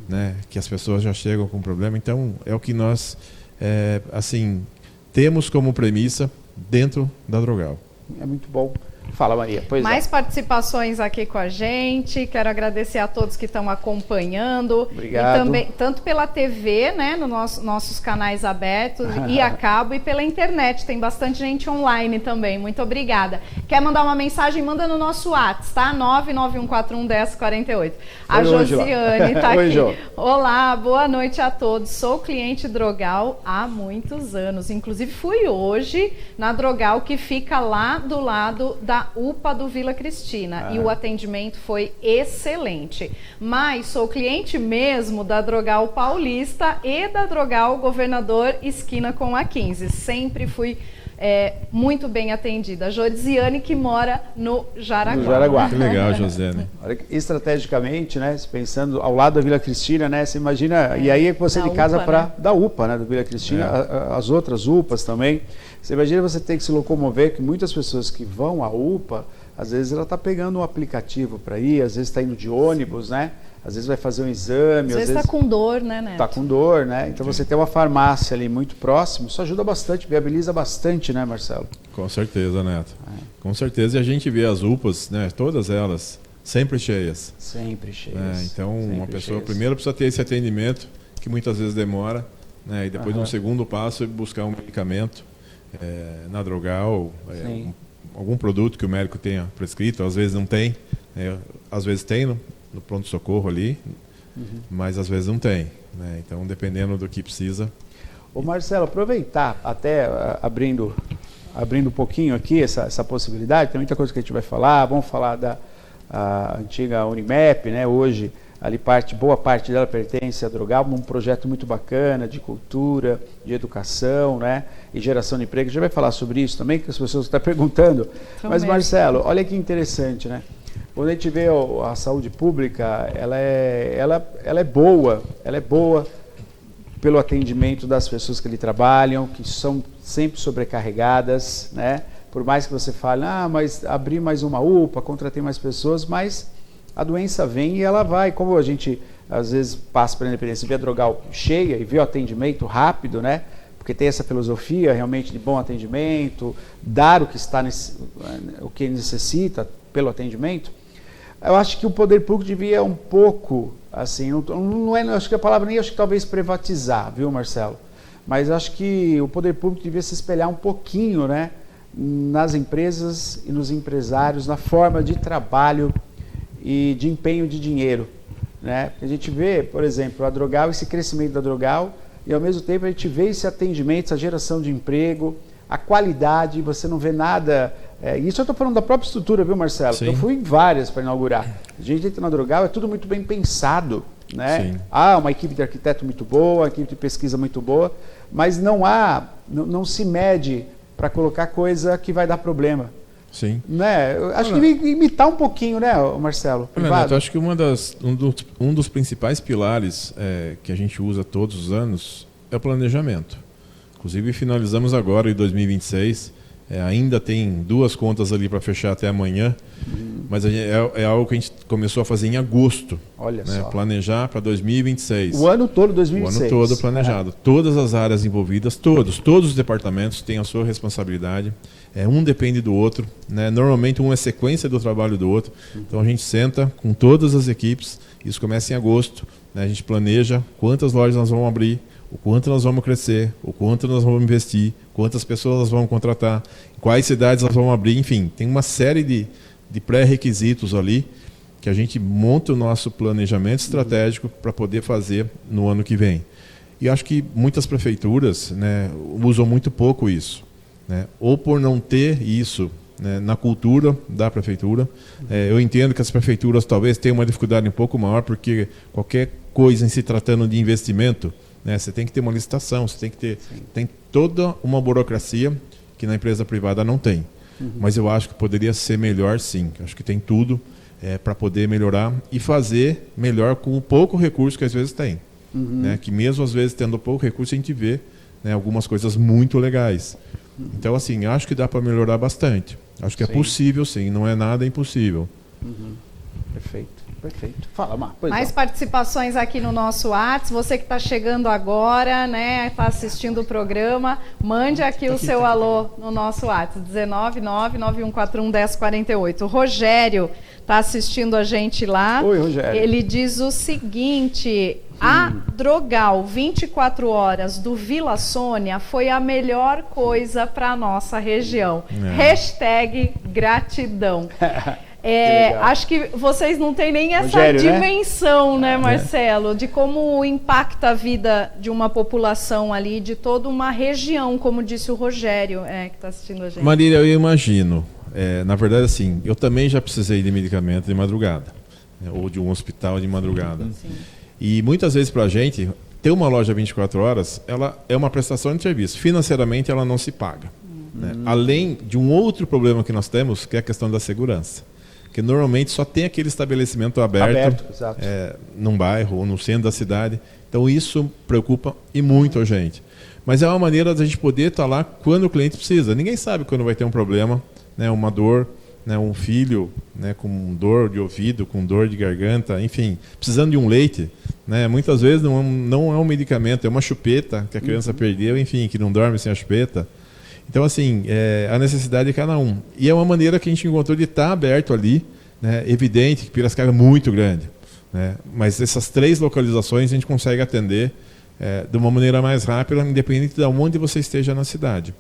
Né, que as pessoas já chegam com problema. Então, é o que nós temos como premissa dentro da Drogal. É muito bom. Fala, Maria. Pois Mais participações aqui com a gente. Quero agradecer a todos que estão acompanhando. Obrigado. E também, tanto pela TV, né, nos nossos canais abertos e a cabo, e pela internet. Tem bastante gente online também. Muito obrigada. Quer mandar uma mensagem? Manda no nosso WhatsApp, tá? 991411048. A Josiane está aqui. Jo. Olá, boa noite a todos. Sou cliente Drogal há muitos anos. Inclusive, fui hoje na Drogal, que fica lá do lado da UPA do Vila Cristina, e o atendimento foi excelente. Mas sou cliente mesmo da Drogal Paulista e da Drogal Governador esquina com a 15. Sempre fui muito bem atendida. A Josiane, que mora no Jaraguá. No Jaraguá. Que legal, Josiane. Estrategicamente, né, pensando ao lado da Vila Cristina, né, você imagina, e aí você de casa para da UPA, né, do Vila Cristina, as outras UPAs também. Você imagina você ter que se locomover, que muitas pessoas que vão à UPA, às vezes ela está pegando um aplicativo para ir, às vezes está indo de ônibus, né? Às vezes vai fazer um exame. Às vezes está com dor, né, Neto? Está com dor, né? Então você ter uma farmácia ali muito próximo, isso ajuda bastante, viabiliza bastante, né, Marcelo? Com certeza, Neto. Com certeza, e a gente vê as UPAs, né, todas elas, sempre cheias. Sempre cheias. Então, sempre uma pessoa cheias. primeiro precisa ter esse atendimento, que muitas vezes demora, né, e depois, num segundo passo, é buscar um medicamento na Drogal, algum produto que o médico tenha prescrito, às vezes não tem, às vezes tem no pronto-socorro ali, mas às vezes não tem. Né? Então, dependendo do que precisa. Ô Marcelo, aproveitar, até abrindo um pouquinho aqui essa possibilidade, tem muita coisa que a gente vai falar, vamos falar da antiga Unimap, né? Hoje ali boa parte dela pertence à Drogal, um projeto muito bacana de cultura, de educação, né? E geração de emprego. A gente vai falar sobre isso também, que as pessoas estão perguntando. Mas Marcelo, olha que interessante, né? Quando a gente vê a saúde pública, ela é boa pelo atendimento das pessoas que ali trabalham, que são sempre sobrecarregadas, né? Por mais que você fale, mas abri mais uma UPA, contratei mais pessoas, mas a doença vem e ela vai. Como a gente às vezes passa pela Independência, vê a Drogal cheia e vê o atendimento rápido, né? Porque tem essa filosofia realmente de bom atendimento, dar o que necessita pelo atendimento. Eu acho que o poder público devia um pouco, assim, não acho que a palavra nem acho que talvez privatizar, viu, Marcelo? Mas acho que o poder público devia se espelhar um pouquinho, né, nas empresas e nos empresários, na forma de trabalho e de empenho de dinheiro, né? A gente vê, por exemplo, a Drogal, esse crescimento da Drogal, e ao mesmo tempo a gente vê esse atendimento, essa geração de emprego, a qualidade, você não vê nada. Isso eu estou falando da própria estrutura, viu, Marcelo? Sim. Eu fui em várias para inaugurar. A gente entra na Drogal, é tudo muito bem pensado, né? Sim. Uma equipe de arquiteto muito boa, uma equipe de pesquisa muito boa, mas não se mede para colocar coisa que vai dar problema. Sim. Né? Eu acho que imitar um pouquinho, né, Marcelo? Neto, acho que um dos principais pilares que a gente usa todos os anos é o planejamento. Inclusive, finalizamos agora, em 2026, Ainda tem 2 contas ali para fechar até amanhã, mas é algo que a gente começou a fazer em agosto. Olha só. Planejar para 2026. O ano todo 2026. O ano todo planejado. Todas as áreas envolvidas, todos os departamentos têm a sua responsabilidade. Um depende do outro, né? Normalmente um é sequência do trabalho do outro. Então a gente senta com todas as equipes, isso começa em agosto, né? A gente planeja quantas lojas nós vamos abrir, o quanto nós vamos crescer, o quanto nós vamos investir, quantas pessoas nós vamos contratar, quais cidades nós vamos abrir, enfim, tem uma série de pré-requisitos ali que a gente monta o nosso planejamento estratégico para poder fazer no ano que vem. E acho que muitas prefeituras, né, usam muito pouco isso, né? Ou por não ter isso, né, na cultura da prefeitura. Eu entendo que as prefeituras talvez tenham uma dificuldade um pouco maior, porque qualquer coisa em se tratando de investimento, né, você tem que ter uma licitação, você tem que ter tem toda uma burocracia que na empresa privada não tem. Mas eu acho que poderia ser melhor, sim. Acho que tem tudo para poder melhorar e fazer melhor com o pouco recurso que às vezes tem. Né? Que mesmo às vezes tendo pouco recurso, a gente vê, né, algumas coisas muito legais. Então, assim, acho que dá para melhorar bastante. Acho que é possível, sim. Não é nada impossível. Perfeito. Perfeito. Fala, Mar. Mais participações aqui no nosso WhatsApp. Você que está chegando agora, né, está assistindo o programa, mande aqui o seu alô no nosso WhatsApp, 19991411048. O Rogério está assistindo a gente lá. Oi, Rogério. Ele diz o seguinte: a Drogal 24 horas do Vila Sônia foi a melhor coisa para a nossa região. Hashtag gratidão. Acho que vocês não têm nem essa Rogério, dimensão, né, Marcelo, de como impacta a vida de uma população ali, de toda uma região, como disse o Rogério, que está assistindo a gente. Marília, eu imagino. Na verdade, assim, eu também já precisei de medicamento de madrugada, né, ou de um hospital de madrugada. Sim. E muitas vezes para a gente, ter uma loja 24 horas, ela é uma prestação de serviço. Financeiramente, ela não se paga. Né? Além de um outro problema que nós temos, que é a questão da segurança. Porque normalmente só tem aquele estabelecimento aberto num bairro ou no centro da cidade. Então isso preocupa e muito a gente. Mas é uma maneira da gente poder estar lá quando o cliente precisa. Ninguém sabe quando vai ter um problema, né, uma dor, né, um filho, né, com dor de ouvido, com dor de garganta, enfim, precisando de um leite. Né, muitas vezes não é um medicamento, é uma chupeta que a criança perdeu, enfim, que não dorme sem a chupeta. Então, assim, a necessidade de cada um. E é uma maneira que a gente encontrou de estar aberto ali, né? Evidente que Piracicaba é muito grande, né? Mas essas 3 localizações a gente consegue atender de uma maneira mais rápida, independente de onde você esteja na cidade.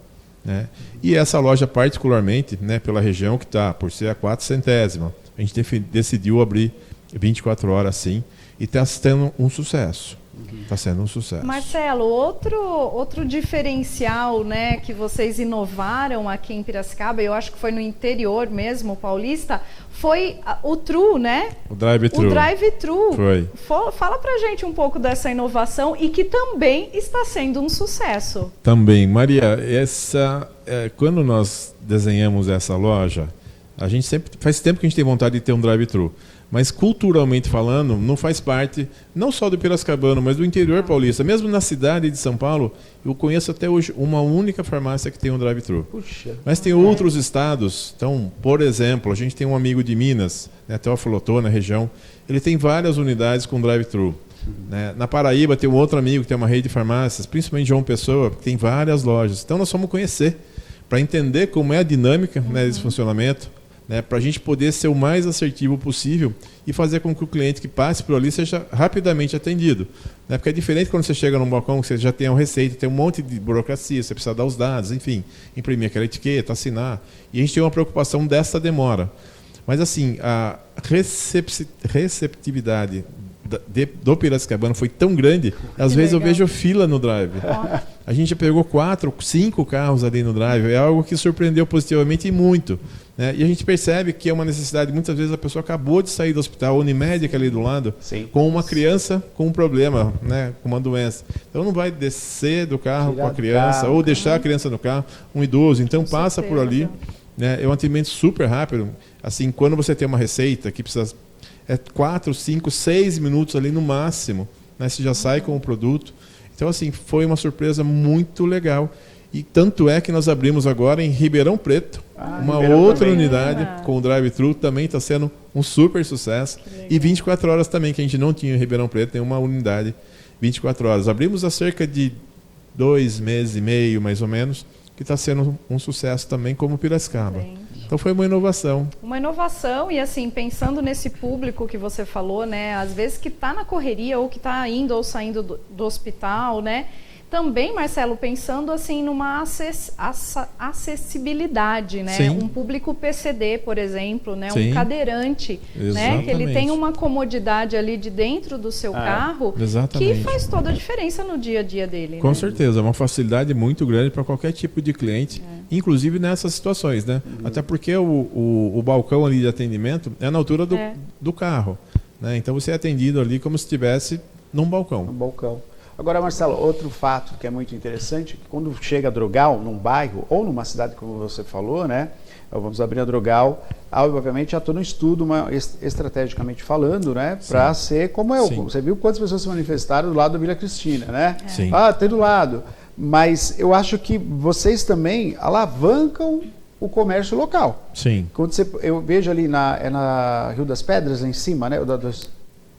Né? E essa loja, particularmente, né, pela região que está, por ser a 400ª, a gente decidiu abrir 24 horas sim, e está sendo um sucesso. Está sendo um sucesso. Marcelo, outro diferencial, né, que vocês inovaram aqui em Piracicaba, eu acho que foi no interior mesmo, paulista, foi o TRU, né? O drive-thru. O drive-thru. Foi. Fala pra gente um pouco dessa inovação e que também está sendo um sucesso. Também. Maria, quando nós desenhamos essa loja, a gente faz tempo que a gente tem vontade de ter um drive-thru. Mas culturalmente falando, não faz parte, não só do piracicabano, mas do interior paulista. Mesmo na cidade de São Paulo, eu conheço até hoje uma única farmácia que tem um drive-thru. Mas tem outros estados. Então, por exemplo, a gente tem um amigo de Minas, né, Teófilo Otô, na região, ele tem várias unidades com drive-thru. Né? Na Paraíba tem um outro amigo que tem uma rede de farmácias, principalmente João Pessoa, que tem várias lojas. Então nós vamos conhecer, para entender como é a dinâmica, né, desse funcionamento. Né, para a gente poder ser o mais assertivo possível e fazer com que o cliente que passe por ali seja rapidamente atendido. Né, porque é diferente quando você chega num balcão, que você já tem uma receita, tem um monte de burocracia, você precisa dar os dados, enfim, imprimir aquela etiqueta, assinar. E a gente tem uma preocupação dessa demora. Mas assim, a receptividade do Piracicabano foi tão grande, às vezes eu vejo fila no drive. A gente já pegou 4, 5 carros ali no drive, é algo que surpreendeu positivamente e muito. Né? E a gente percebe que é uma necessidade, muitas vezes a pessoa acabou de sair do hospital, a Unimed ali do lado, com uma criança com um problema, né, com uma doença. Então não vai descer do carro com a criança, ou deixar a criança no carro, um idoso, então passa por ali. Né? É um atendimento super rápido. Assim, quando você tem uma receita que precisa 4, 5, 6 minutos ali no máximo, né? Você já sai com o produto. Então, assim, foi uma surpresa muito legal. E tanto é que nós abrimos agora em Ribeirão Preto, uma outra unidade com o drive-thru, também está sendo um super sucesso. E 24 horas também, que a gente não tinha em Ribeirão Preto, tem uma unidade 24 horas. Abrimos há cerca de 2 meses e meio, mais ou menos, que está sendo um sucesso também, como Piracicaba. Então foi uma inovação. Uma inovação e assim, pensando nesse público que você falou, né? Às vezes que está na correria ou que está indo ou saindo do hospital, né? Também, Marcelo, pensando assim numa acessibilidade, né? Sim. Um público PCD, por exemplo, né? Sim. Um cadeirante, né? Que ele tem uma comodidade ali de dentro do seu carro que faz toda a diferença no dia a dia dele. Com né? certeza, é uma facilidade muito grande para qualquer tipo de cliente, inclusive nessas situações, né? Até porque o balcão ali de atendimento é na altura do carro, né? Então você é atendido ali como se estivesse num balcão. Um balcão. Agora, Marcelo, outro fato que é muito interessante, que quando chega a Drogal num bairro ou numa cidade, como você falou, né? Vamos abrir a Drogal, obviamente já estou no estudo, estrategicamente falando, né? Para ser como é. Você viu quantas pessoas se manifestaram do lado da Vila Cristina, né? Sim. Tem do lado. Mas eu acho que vocês também alavancam o comércio local. Sim. Quando eu vejo ali na Rio das Pedras, lá em cima, né?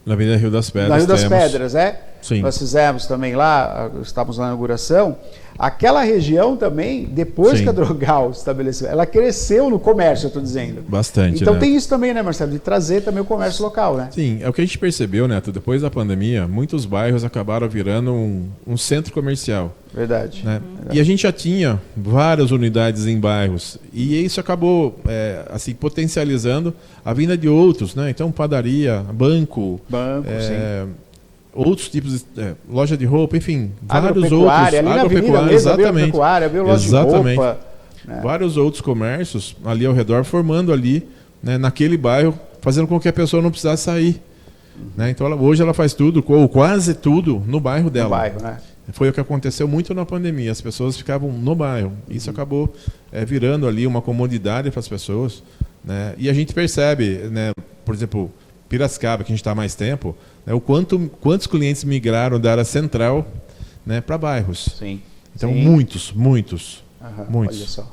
Na Avenida Rio das Pedras. Na Rio das Pedras, Sim. Nós fizemos também lá, estávamos na inauguração. Aquela região também, depois que a Drogal estabeleceu, ela cresceu no comércio, eu estou dizendo. Bastante, então né? tem isso também, né, Marcelo? De trazer também o comércio local, né? Sim, é o que a gente percebeu, Neto. Depois da pandemia, muitos bairros acabaram virando um centro comercial. Verdade. Né? E a gente já tinha várias unidades em bairros. E isso acabou assim, potencializando a vinda de outros, né? Então, padaria, banco, sim. outros tipos de loja de roupa, enfim, vários outros. Agropecuária, exatamente. Loja de roupa. Né? Vários outros comércios ali ao redor, formando ali, né, naquele bairro, fazendo com que a pessoa não precisasse sair. Né? Então, hoje ela faz tudo, ou quase tudo, no bairro dela. No bairro, né? Foi o que aconteceu muito na pandemia. As pessoas ficavam no bairro. Isso acabou virando ali uma comodidade para as pessoas. Né? E a gente percebe, né, por exemplo, Piracicaba, que a gente está há mais tempo, né, quantos clientes migraram da área central, né, para bairros. Sim. Então, muitos. Muitos. Olha só.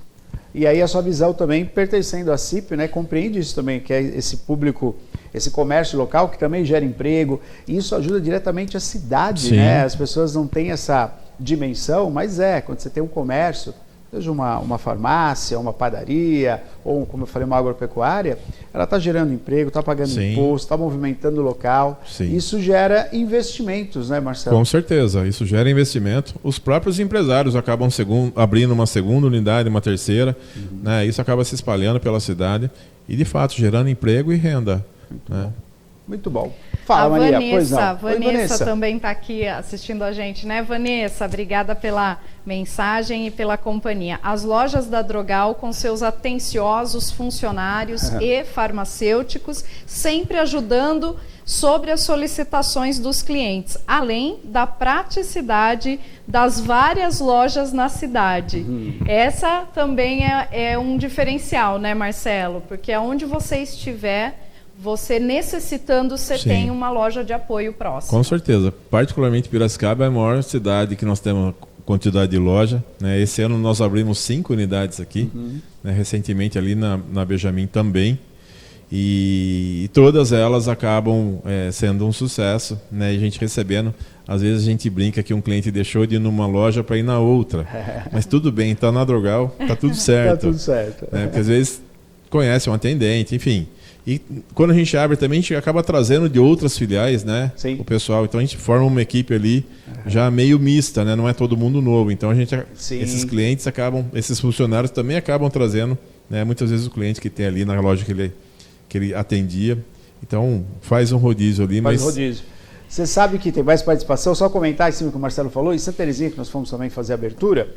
E aí a sua visão também, pertencendo à CIP, né, compreende isso também, que é esse público, esse comércio local que também gera emprego, e isso ajuda diretamente a cidade, né? As pessoas não têm essa dimensão, mas quando você tem um comércio, seja uma farmácia, uma padaria, ou, como eu falei, uma agropecuária, ela está gerando emprego, está pagando imposto, está movimentando o local. Sim. Isso gera investimentos, né, Marcelo? Com certeza, isso gera investimento. Os próprios empresários acabam abrindo uma segunda unidade, uma terceira, né? Isso acaba se espalhando pela cidade e, de fato, gerando emprego e renda. Muito bom. Fala, Maria. Vanessa também está aqui assistindo a gente, né? Vanessa, obrigada pela mensagem e pela companhia. As lojas da Drogal, com seus atenciosos funcionários e farmacêuticos, sempre ajudando sobre as solicitações dos clientes, além da praticidade das várias lojas na cidade. Essa também é um diferencial, né, Marcelo? Porque aonde você estiver, você necessitando, você tem uma loja de apoio próxima. Com certeza. Particularmente Piracicaba é a maior cidade que nós temos quantidade de loja. Né? Esse ano nós abrimos 5 unidades aqui, né? Recentemente ali na Benjamin também. E todas elas acabam sendo um sucesso, né? E a gente recebendo, às vezes a gente brinca que um cliente deixou de ir numa loja para ir na outra. Mas tudo bem, está na Drogal, está tudo certo. Está tudo certo. Né? Porque às vezes conhece um atendente, enfim. E quando a gente abre também, a gente acaba trazendo de outras filiais, né? Sim. O pessoal. Então a gente forma uma equipe ali já meio mista, né? Não é todo mundo novo. Então esses clientes esses funcionários também acabam trazendo, né? Muitas vezes o cliente que tem ali na loja que ele atendia. Então faz um rodízio ali. Faz um rodízio. Você sabe que tem mais participação, só comentar em cima que o Marcelo falou, em Santa Terezinha, que nós fomos também fazer a abertura,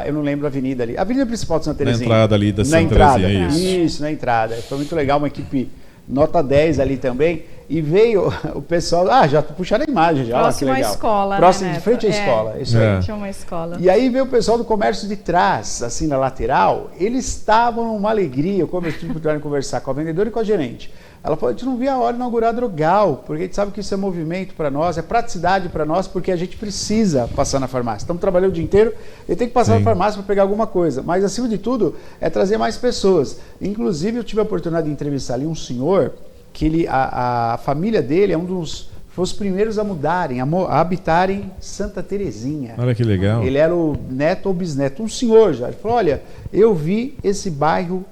eu não lembro a avenida ali. A avenida principal de Santa Terezinha. Na entrada ali da Santa Terezinha, isso, na entrada. Foi muito legal, uma equipe nota 10 ali também. e veio o pessoal, já puxaram a imagem já, próximo que legal. à escola, próximo, né, de frente à escola, isso aí. Tinha uma escola. E aí veio o pessoal do comércio de trás, assim, na lateral, eles estavam numa alegria, eu tive que conversar com a vendedora e com a gerente. Ela falou, a gente não via a hora de inaugurar a Drogal, porque a gente sabe que isso é movimento para nós, é praticidade para nós, porque a gente precisa passar na farmácia. Estamos trabalhando o dia inteiro e tem que passar na farmácia para pegar alguma coisa. Mas, acima de tudo, é trazer mais pessoas. Inclusive, eu tive a oportunidade de entrevistar ali um senhor, que a família dele foi os primeiros a mudarem, a habitarem Santa Terezinha. Olha que legal. Ele era o neto ou bisneto, um senhor já. Ele falou, olha, eu vi esse bairro,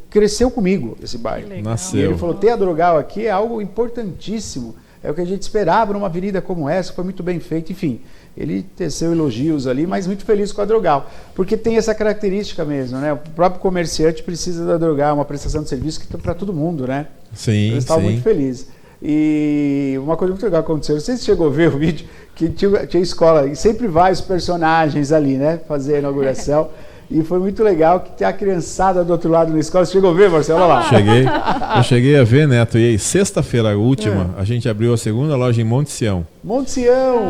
cresceu comigo esse bairro. Nasceu. E ele falou, ter a Drogal aqui é algo importantíssimo. É o que a gente esperava numa avenida como essa, foi muito bem feito. Enfim, ele teceu elogios ali, mas muito feliz com a Drogal. Porque tem essa característica mesmo, né? O próprio comerciante precisa da Drogal, uma prestação de serviço que para todo mundo, né? Sim, eles estavam muito felizes. E uma coisa muito legal aconteceu, não sei se chegou a ver o vídeo, que tinha escola, e sempre vai os personagens ali, né? Fazer a inauguração. E foi muito legal que tem a criançada do outro lado na escola. Você chegou a ver, Marcelo? Olha lá. Eu cheguei a ver, Neto. E aí, sexta-feira, a última, a gente abriu a segunda loja em Monte Sião. Monte Sião!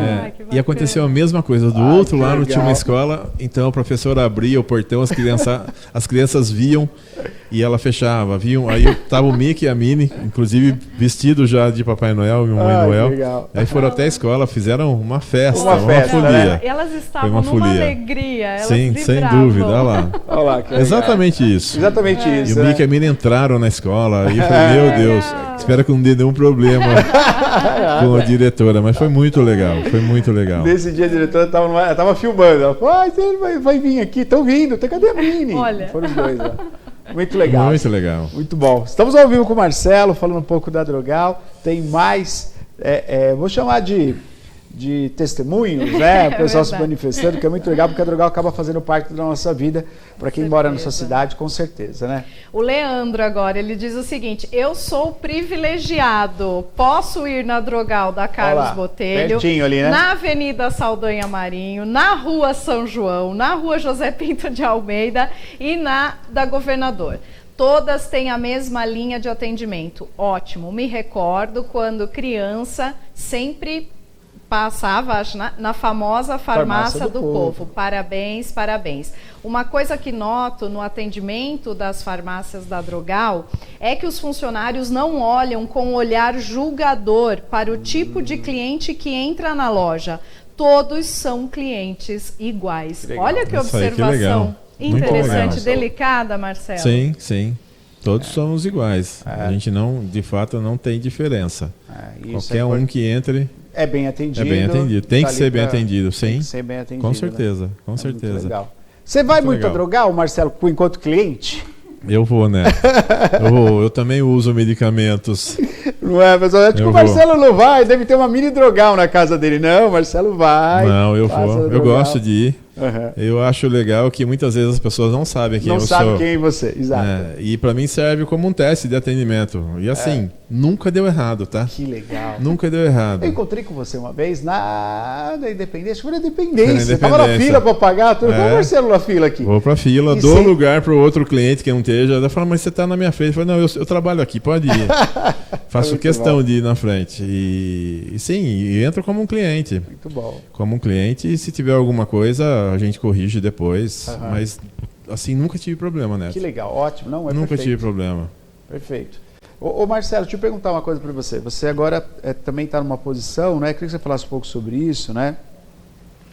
E aconteceu a mesma coisa. Do outro lado tinha uma escola, então a professora abria o portão, as crianças viam e ela fechava. Aí estava o Mickey e a Minnie, inclusive vestido já de Papai Noel e Mamãe Noel. Legal. Aí foram até a escola, fizeram uma festa, uma festa, folia. né? Elas estavam numa alegria. Elas Sim, vibravam. sem dúvida. Olha lá. Olha lá, que legal. Exatamente isso. Exatamente isso. E o Mickey e a Minnie entraram na escola. E eu falei, meu Deus, espero que não dê nenhum problema com a diretora. Mas foi muito legal, foi muito legal. Nesse dia a diretora estava filmando. Ela falou, ele vai vir aqui, estão vindo. Cadê a Minnie? Olha. Foram os dois lá. Muito legal. Muito legal. Muito bom. Estamos ao vivo com o Marcelo, falando um pouco da Drogal. Tem mais, vou chamar de testemunhos, né? O pessoal se manifestando, que é muito legal, porque a Drogal acaba fazendo parte da nossa vida, para quem mora na sua cidade, com certeza, né? O Leandro agora, ele diz o seguinte, eu sou privilegiado, posso ir na Drogal da Carlos Botelho, pertinho ali, né? Na Avenida Saldanha Marinho, na Rua São João, na Rua José Pinto de Almeida e na da Governador. Todas têm a mesma linha de atendimento. Ótimo, me recordo quando criança, sempre passava na famosa farmácia do povo. Parabéns, parabéns. Uma coisa que noto no atendimento das farmácias da Drogal é que os funcionários não olham com olhar julgador para o tipo de cliente que entra na loja. Todos são clientes iguais. Que Olha que observação interessante, delicada, Marcelo. Sim, sim. Todos somos iguais. A gente não, de fato, não tem diferença. Qualquer um que entre... É bem atendido. É bem atendido. Tem que ser bem atendido, sim. Tem que ser bem atendido. Com certeza, né? com certeza. Legal. Você vai muito a Drogal, Marcelo, enquanto cliente? Eu vou, né? Eu também uso medicamentos. Não é, pessoal? Tipo, o Marcelo não vai, deve ter uma mini Drogal na casa dele. Não, o Marcelo vai. Não, eu vou. Eu gosto de ir. Eu acho legal que muitas vezes as pessoas não sabem quem eu sou. Não sabem quem é você, exato. E para mim serve como um teste de atendimento. E assim, nunca deu errado, tá? Que legal. Nunca deu errado. Eu encontrei com você uma vez na Independência. Foi na Independência. Tava na fila para pagar. Tudo. Vamos, Marcelo, na fila aqui. Vou pra fila, dou lugar para o outro cliente que não esteja. Ela fala, mas você tá na minha frente. Eu falo, não, eu trabalho aqui, pode ir. Faço questão de ir na frente. E sim, entro como um cliente. Muito bom. Como um cliente, e se tiver alguma coisa, a gente corrige depois. Mas, assim, nunca tive problema, né? Que legal, ótimo. Não, nunca tive problema. Perfeito. Ô Marcelo, deixa eu perguntar uma coisa para você. Você agora também está numa posição, né? Queria que você falasse um pouco sobre isso, né?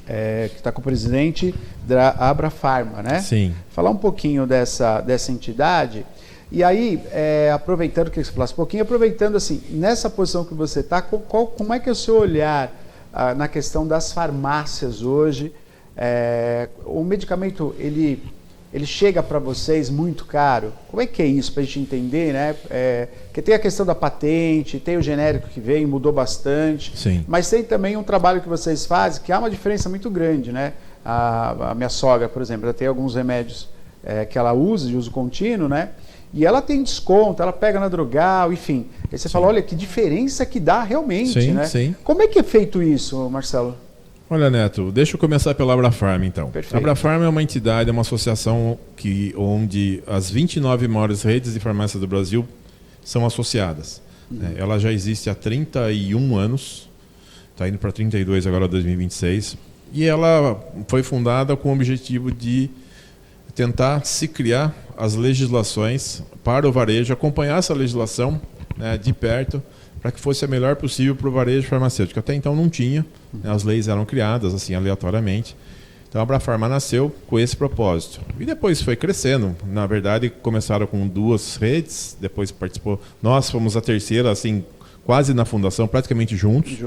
Que está com o presidente da Abrafarma, né? Sim. Falar um pouquinho dessa entidade. E aí, aproveitando que você falasse um pouquinho, aproveitando assim, nessa posição que você está, como é que é o seu olhar na questão das farmácias hoje? O medicamento, ele chega para vocês muito caro? Como é que é isso, para a gente entender, né? Porque tem a questão da patente, tem o genérico que veio, mudou bastante. Sim. Mas tem também um trabalho que vocês fazem, que há uma diferença muito grande, né? A minha sogra, por exemplo, ela tem alguns remédios que ela usa, de uso contínuo, né? E ela tem desconto, ela pega na Drogal, enfim. Aí você fala, olha, que diferença que dá realmente, sim, né? Sim. Como é que é feito isso, Marcelo? Olha, Neto, deixa eu começar pela Abrafarma, então. Perfeito. A Abrafarma é uma entidade, é uma associação onde as 29 maiores redes de farmácias do Brasil são associadas. Ela já existe há 31 anos, está indo para 32 agora, 2026, e ela foi fundada com o objetivo de tentar se criar as legislações para o varejo, acompanhar essa legislação, né, de perto, para que fosse a melhor possível para o varejo farmacêutico. Até então não tinha, né, as leis eram criadas assim aleatoriamente. Então a Abrafarma nasceu com esse propósito. E depois foi crescendo. Na verdade, começaram com 2 redes, depois participou. Nós fomos a terceira, assim, quase na fundação, praticamente juntos.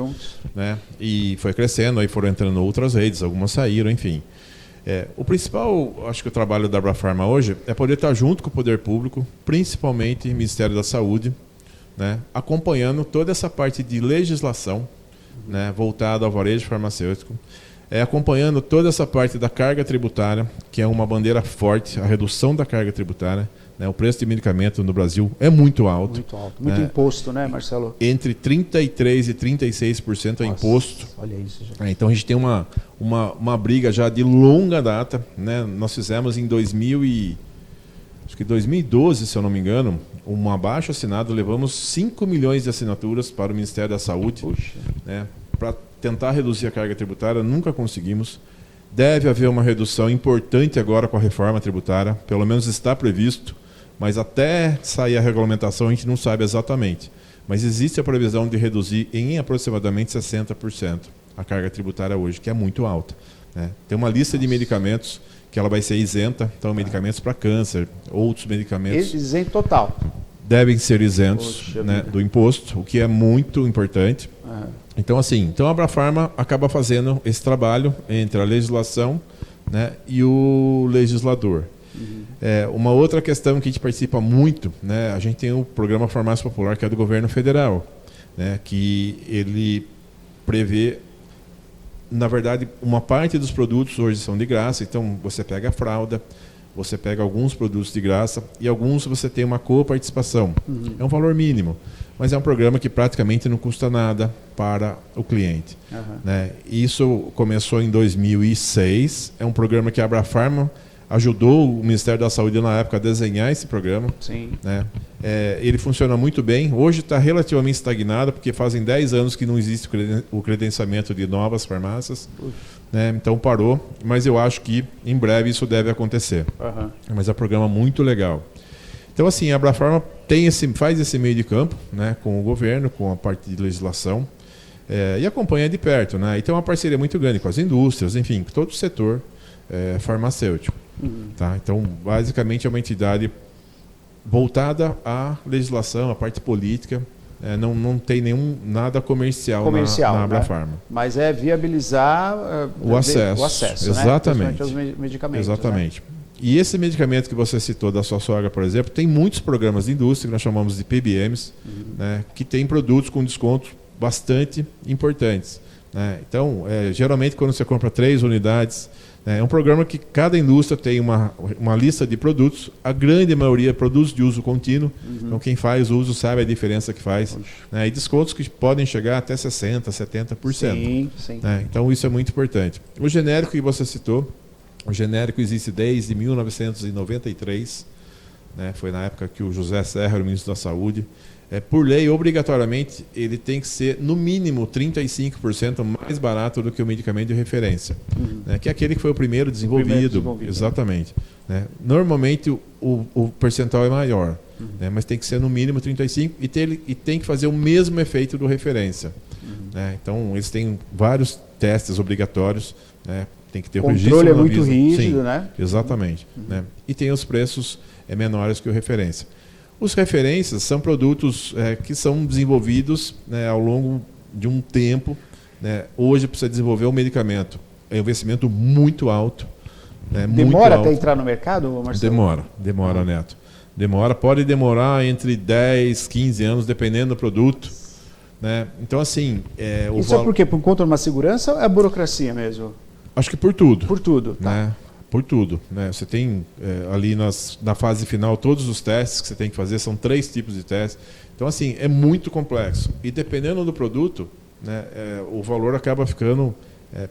Né? E foi crescendo, aí foram entrando outras redes, algumas saíram, enfim. O principal, acho que o trabalho da Abrafarma hoje é poder estar junto com o poder público, principalmente o Ministério da Saúde, né? Acompanhando toda essa parte de legislação, né, voltada ao varejo farmacêutico. Acompanhando toda essa parte da carga tributária, que é uma bandeira forte, a redução da carga tributária. Né, o preço de medicamento no Brasil é muito alto. Muito alto. Muito imposto, né, Marcelo? Entre 33% e 36% é imposto. Olha isso, já. Então a gente tem uma briga já de longa data. Né? Nós fizemos em 2012, se eu não me engano, um abaixo assinado, levamos 5 milhões de assinaturas para o Ministério da Saúde. Né, para tentar reduzir a carga tributária, nunca conseguimos. Deve haver uma redução importante agora com a reforma tributária, pelo menos está previsto, mas até sair a regulamentação a gente não sabe exatamente. Mas existe a previsão de reduzir em aproximadamente 60% a carga tributária hoje, que é muito alta. Né? Tem uma lista de medicamentos que ela vai ser isenta, então medicamentos para câncer, outros medicamentos... Isento total. Devem ser isentos, né, do imposto, o que é muito importante. Então, assim, a Abrafarma acaba fazendo esse trabalho entre a legislação, né, e o legislador. Uma outra questão que a gente participa muito, né, a gente tem o programa Farmácia Popular, que é do governo federal, né, que ele prevê, na verdade, uma parte dos produtos hoje são de graça, então você pega a fralda, você pega alguns produtos de graça e alguns você tem uma coparticipação. É um valor mínimo, mas é um programa que praticamente não custa nada para o cliente. Né? Isso começou em 2006, é um programa que a Abrafarma ajudou o Ministério da Saúde na época a desenhar esse programa. Sim. Né? Ele funciona muito bem, hoje está relativamente estagnado, porque fazem 10 anos que não existe o credenciamento de novas farmácias. Né? Então parou, mas eu acho que em breve isso deve acontecer. Mas é um programa muito legal. Então, assim, a Abrafarma faz esse meio de campo, né, com o governo, com a parte de legislação, e acompanha de perto. Né? E tem uma parceria muito grande com as indústrias, enfim, com todo o setor farmacêutico. Tá? Então, basicamente, é uma entidade voltada à legislação, à parte política. Não tem nada comercial na Abrafarma. Né? Mas é viabilizar o acesso, exatamente, né? Aos medicamentos. Exatamente. Né? E esse medicamento que você citou da sua sogra, por exemplo, tem muitos programas de indústria, que nós chamamos de PBMs, né, que tem produtos com descontos bastante importantes. Né? Então, geralmente, quando você compra 3 unidades, é um programa que cada indústria tem uma lista de produtos, a grande maioria produtos de uso contínuo, então quem faz uso sabe a diferença que faz, né? E descontos que podem chegar até 60%, 70%. Sim. Né? Então isso é muito importante. O genérico que você citou, o genérico existe desde 1993, né? Foi na época que o José Serra era o ministro da Saúde. Por lei, obrigatoriamente, ele tem que ser, no mínimo, 35% mais barato do que o medicamento de referência, né, que é aquele que foi o primeiro desenvolvido. Exatamente. Né. Normalmente, o percentual é maior, né, mas tem que ser, no mínimo, 35% e tem que fazer o mesmo efeito do referência. Né. Então, eles têm vários testes obrigatórios, né, tem que ter o registro. O controle é muito rígido, né? Exatamente. Né. E tem os preços menores que o referência. Os referências são produtos que são desenvolvidos, né, ao longo de um tempo. Né. Hoje, para você desenvolver um medicamento, é um investimento muito alto. Né, demora até entrar no mercado, Marcelo? Demora, Neto. Pode demorar entre 10, 15 anos, dependendo do produto. Né. Então, assim... Isso é por quê? Por conta de uma segurança ou é burocracia mesmo? Acho que por tudo. Por tudo, tá. Né. Por tudo. Né? Você tem ali na fase final todos os testes que você tem que fazer, são 3 tipos de testes. Então, assim, é muito complexo. E dependendo do produto, né, o valor acaba ficando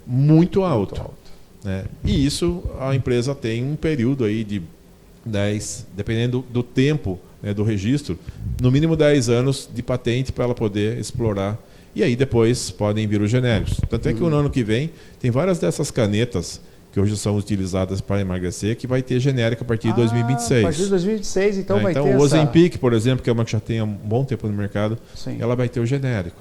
muito alto. Né? E isso a empresa tem um período aí de 10, dependendo do tempo, né, do registro, no mínimo 10 anos de patente para ela poder explorar. E aí depois podem vir os genéricos. Tanto é que no ano que vem tem várias dessas canetas que hoje são utilizadas para emagrecer, que vai ter genérica a partir de 2026. A partir de 2026, então vai ter o Ozempic, por exemplo, que é uma que já tem um bom tempo no mercado, ela vai ter o genérico.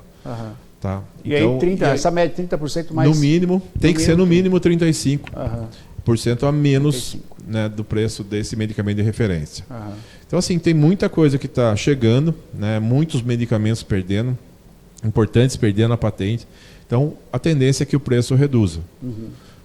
Tá? E então, aí, essa média de 30% mais... No mínimo, tem que ser no mínimo 35% a menos, né, do preço desse medicamento de referência. Então, assim, tem muita coisa que está chegando, né, muitos medicamentos perdendo, importantes perdendo a patente. Então, a tendência é que o preço reduza.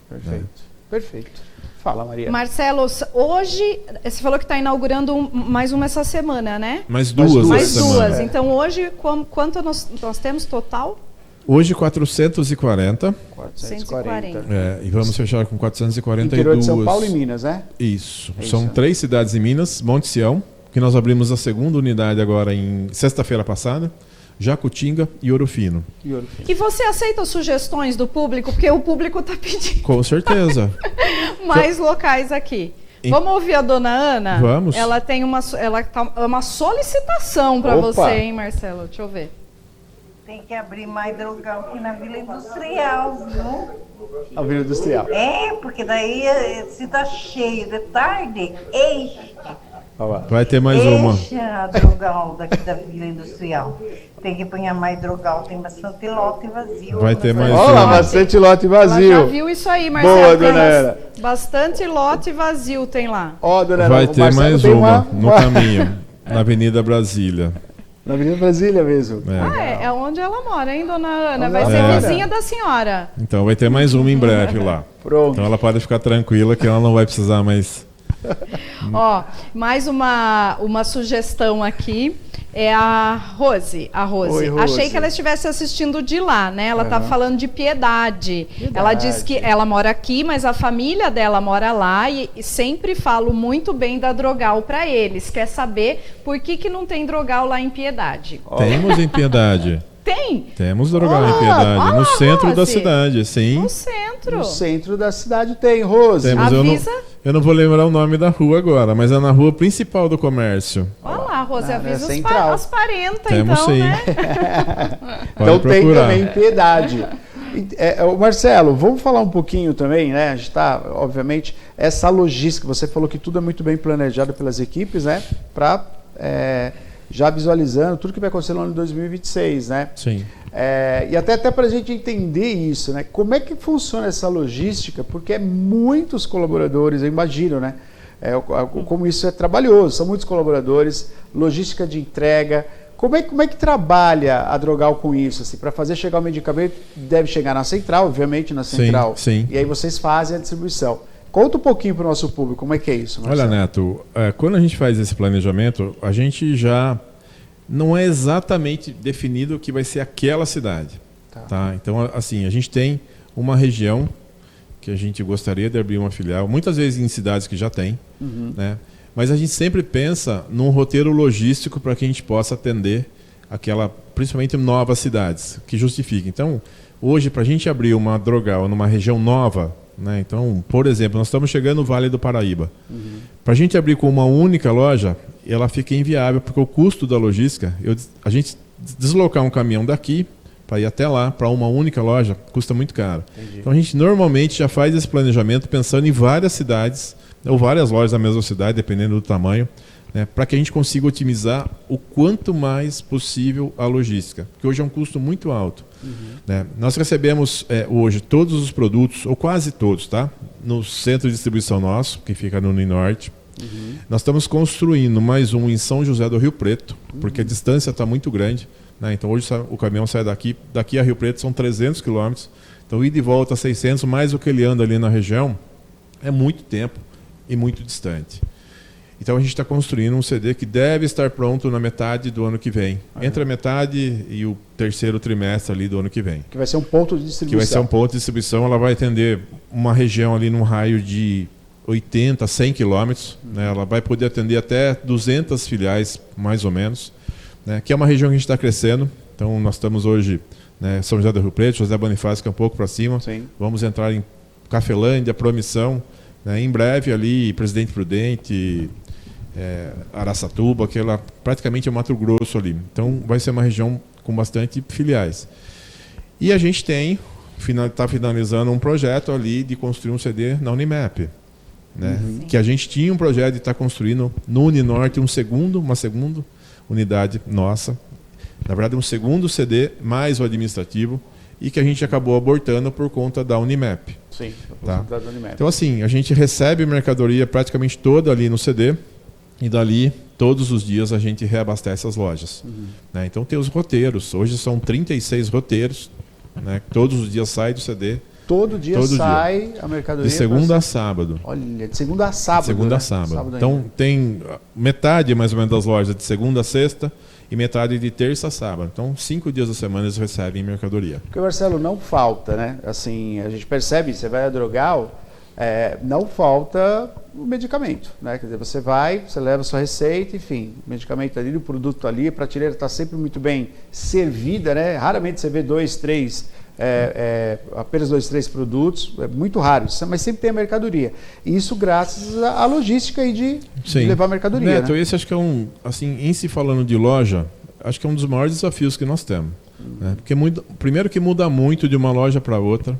Perfeito. Né? Perfeito. Fala, Maria. Marcelo, hoje, você falou que está inaugurando mais uma essa semana, né? Mais duas. Mais duas. Então, hoje, quanto nós temos total? Hoje, 440. 440. E vamos fechar com 442. Interior de São Paulo e Minas, né? Isso. São 3 cidades em Minas, Monte Sião, que nós abrimos a segunda unidade agora em sexta-feira passada, Jacutinga e Ouro Fino. E você aceita as do público? Porque o público está pedindo. Com certeza. Mais locais aqui. Vamos ouvir a dona Ana? Vamos. Ela tem uma solicitação para você, hein, Marcelo? Deixa eu ver. Tem que abrir mais drogal aqui na Vila Industrial, viu? A Vila Industrial. Porque daí, se tá cheio de tarde, enche. Vai ter mais uma. Enche a drogal daqui da Vila Industrial. Tem que pôr mais drogal, tem bastante lote vazio. Vai ter mais uma. Bastante lote vazio. Ela já viu isso aí, Marcelo. Boa, dona Ana. Bastante lote vazio tem lá. Dona Ana, vai ter mais uma no caminho, na Avenida Brasília. Na Avenida Brasília mesmo. É onde ela mora, hein, dona Ana? Vai ser vizinha da senhora. Então vai ter mais uma em breve lá. Pronto. Então ela pode ficar tranquila que ela não vai precisar mais. Mais uma sugestão aqui. É a Rose. Oi, Rose. Achei que ela estivesse assistindo de lá, né? Ela tá falando de Piedade. Ela diz que ela mora aqui, mas a família dela mora lá e sempre falo muito bem da Drogal para eles. Quer saber por que não tem Drogal lá em Piedade? Temos em Piedade. Tem? Temos Drogal em Piedade, no centro da cidade, sim. No centro? No centro da cidade tem, Rose. Temos, avisa. Eu não vou lembrar o nome da rua agora, mas é na rua principal do comércio. Olha lá, Rose, avisa as parentas, temos, então, sim. né? Então tem também em Piedade. Marcelo, vamos falar um pouquinho também, né? A gente está, obviamente, essa logística, você falou que tudo é muito bem planejado pelas equipes, né? Para... já visualizando tudo que vai acontecer no ano de 2026, né? Sim. E até para a gente entender isso, né? Como é que funciona essa logística? Porque é muitos colaboradores, eu imagino, né? Como isso é trabalhoso, são muitos colaboradores, logística de entrega. Como é que trabalha a Drogal com isso? Assim, para fazer chegar o medicamento, deve chegar na central, obviamente, na central. Sim. E aí vocês fazem a distribuição. Conta um pouquinho para o nosso público, como é que é isso, Marcelo? Olha, Neto, quando a gente faz esse planejamento, a gente já não é exatamente definido que vai ser aquela cidade. Tá? Então, assim, a gente tem uma região que a gente gostaria de abrir uma filial, muitas vezes em cidades que já tem, né? Mas a gente sempre pensa num roteiro logístico para que a gente possa atender principalmente novas cidades, que justifiquem. Então, hoje, para a gente abrir uma Drogal numa região nova, né? Então, por exemplo, nós estamos chegando no Vale do Paraíba. Para a gente abrir com uma única loja, ela fica inviável, porque o custo da logística, a gente deslocar um caminhão daqui para ir até lá, para uma única loja, custa muito caro. Entendi. Então a gente normalmente já faz esse planejamento pensando em várias cidades, ou várias lojas da mesma cidade, dependendo do tamanho, né, para que a gente consiga otimizar o quanto mais possível a logística, porque hoje é um custo muito alto. Né? Nós recebemos hoje todos os produtos, ou quase todos, tá? No centro de distribuição nosso, que fica no Uninorte. Nós estamos construindo mais um em São José do Rio Preto, porque a distância está muito grande. Né? Então hoje o caminhão sai daqui a Rio Preto são 300 quilômetros. Então ir de volta a 600, mais o que ele anda ali na região, é muito tempo e muito distante. Então a gente está construindo um CD que deve estar pronto na metade do ano que vem. Entre a metade e o terceiro trimestre ali do ano que vem. Que vai ser um ponto de distribuição. Que vai ser um ponto de distribuição. Ela vai atender uma região ali num raio de 80, 100 quilômetros. Né? Ela vai poder atender até 200 filiais, mais ou menos. Né? Que é uma região que a gente está crescendo. Então nós estamos hoje, né, São José do Rio Preto, José Bonifácio, que é um pouco para cima. Sim. Vamos entrar em Cafelândia, Promissão. Né? Em breve ali, Presidente Prudente... Araçatuba, que ela praticamente é Mato Grosso ali. Então vai ser uma região com bastante filiais. E a gente está finalizando um projeto ali de construir um CD na Unimap. Né? Que a gente tinha um projeto de estar construindo no Uninorte uma segunda unidade nossa. Na verdade, um segundo CD mais o administrativo, e que a gente acabou abortando por conta da Unimap. Sim, tá? Da Unimap. Então, assim, a gente recebe mercadoria praticamente toda ali no CD, e dali, todos os dias, a gente reabastece as lojas. Né? Então, tem os roteiros. Hoje são 36 roteiros, né? Todos os dias sai do CD. Todo dia sai a mercadoria. De segunda a sábado. Olha, de segunda a sábado. De segunda a sábado. Então, tem metade, mais ou menos, das lojas de segunda a sexta, e metade de terça a sábado. Então, 5 dias da semana eles recebem mercadoria. Porque, Marcelo, não falta, né? Assim, a gente percebe, você vai a Drogal, não falta o medicamento, né? Quer dizer, você vai, você leva a sua receita, enfim, o medicamento ali, o produto ali, a prateleira está sempre muito bem servida, né? Raramente você vê apenas 2, 3 produtos, é muito raro, mas sempre tem a mercadoria. E isso graças à logística aí de levar a mercadoria. Neto, né? Esse acho que é assim, em se falando de loja, acho que é um dos maiores desafios que nós temos. Né? Porque primeiro que muda muito de uma loja para outra.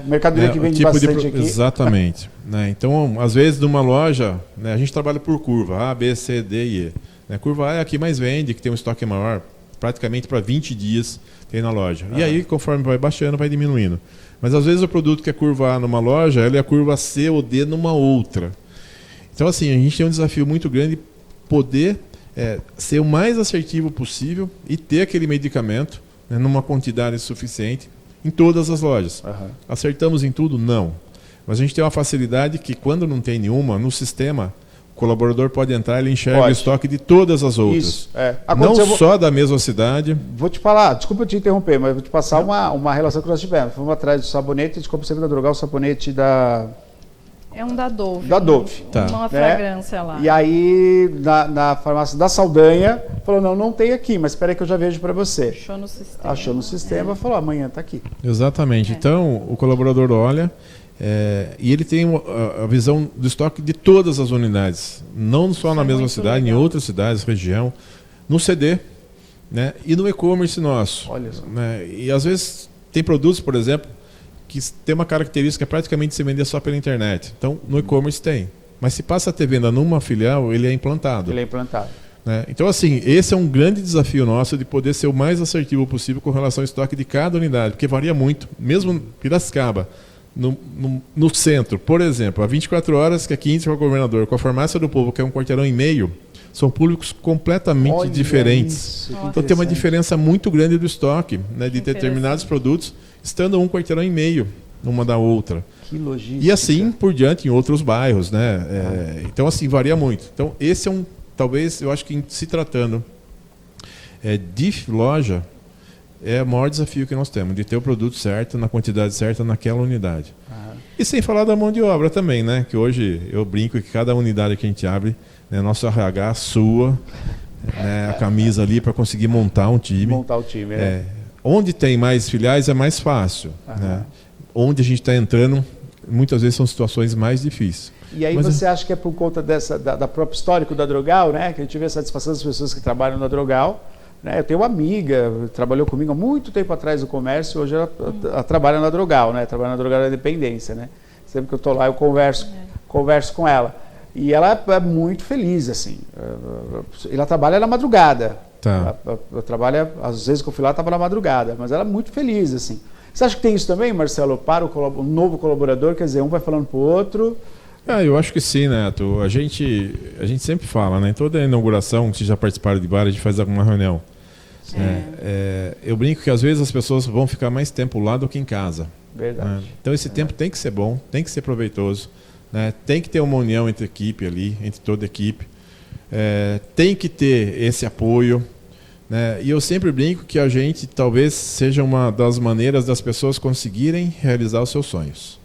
Mercadoria que vende tipo bastante aqui. Exatamente. Né? Então, às vezes, numa loja, né, a gente trabalha por curva, A, B, C, D e E. Né? Curva A é a que mais vende, que tem um estoque maior, praticamente para 20 dias tem na loja. E aí, conforme vai baixando, vai diminuindo. Mas às vezes o produto que é curva A numa loja, ela é a curva C ou D numa outra. Então, assim, a gente tem um desafio muito grande de poder ser o mais assertivo possível e ter aquele medicamento, né, numa quantidade suficiente em todas as lojas. Acertamos em tudo? Não. Mas a gente tem uma facilidade que, quando não tem nenhuma, no sistema, o colaborador pode entrar, ele enxerga o estoque de todas as outras. Isso, não só da mesma cidade. Vou te falar, desculpa te interromper, mas vou te passar uma relação que nós tivemos. Fomos atrás do sabonete, a gente compra sempre da Drogal o sabonete da... É um da Dove. Da Dove. Tá. Uma fragrância lá. E aí, na farmácia da Saldanha, falou, não tem aqui, mas espera aí que eu já vejo para você. Achou no sistema, falou, amanhã está aqui. Exatamente. Então, o colaborador olha... e ele tem a visão do estoque de todas as unidades, não só na mesma cidade, em outras cidades, região, no CD, né, e no e-commerce nosso. Olha só. Né, e às vezes tem produtos, por exemplo, que tem uma característica praticamente se vender só pela internet. Então, no e-commerce tem. Mas se passa a ter venda numa filial, ele é implantado. Né? Então, assim, esse é um grande desafio nosso de poder ser o mais assertivo possível com relação ao estoque de cada unidade, porque varia muito. Mesmo Piracicaba, no centro, por exemplo, a 24 horas, que é 15 para o governador, com a farmácia do povo, que é um quarteirão e meio, são públicos completamente diferentes. Então tem uma diferença muito grande do estoque, né, de determinados produtos, estando um quarteirão e meio uma da outra. Que logística. E assim por diante em outros bairros, né? Então assim, varia muito. Então esse é talvez, eu acho que se tratando de loja, é o maior desafio que nós temos, de ter o produto certo, na quantidade certa, naquela unidade. E sem falar da mão de obra também, né? Que hoje eu brinco que cada unidade que a gente abre, né, nosso RH sua, né, a camisa ali para conseguir montar um time. Né? Onde tem mais filiais é mais fácil. Né? Onde a gente está entrando, muitas vezes são situações mais difíceis. E aí você acha que é por conta da própria histórico da Drogal, né? Que a gente vê a satisfação das pessoas que trabalham na Drogal. Eu tenho uma amiga, trabalhou comigo há muito tempo atrás no comércio, hoje ela trabalha na Drogal, né? Trabalha na Drogal da Independência, né? Sempre que eu estou lá eu converso com ela. E ela é muito feliz, assim. Ela trabalha na madrugada. Tá. Ela trabalha, às vezes que eu fui lá, estava na madrugada, mas ela é muito feliz, assim. Você acha que tem isso também, Marcelo, para o novo colaborador? Quer dizer, um vai falando para o outro... Eu acho que sim, Neto. A gente sempre fala, né? Em toda a inauguração, que já participaram de várias, a gente faz alguma reunião. Eu brinco que às vezes as pessoas vão ficar mais tempo lá do que em casa. Verdade. Né? Então esse tempo tem que ser bom, tem que ser proveitoso. Né? Tem que ter uma união entre a equipe ali, entre toda a equipe. Tem que ter esse apoio. Né? E eu sempre brinco que a gente talvez seja uma das maneiras das pessoas conseguirem realizar os seus sonhos.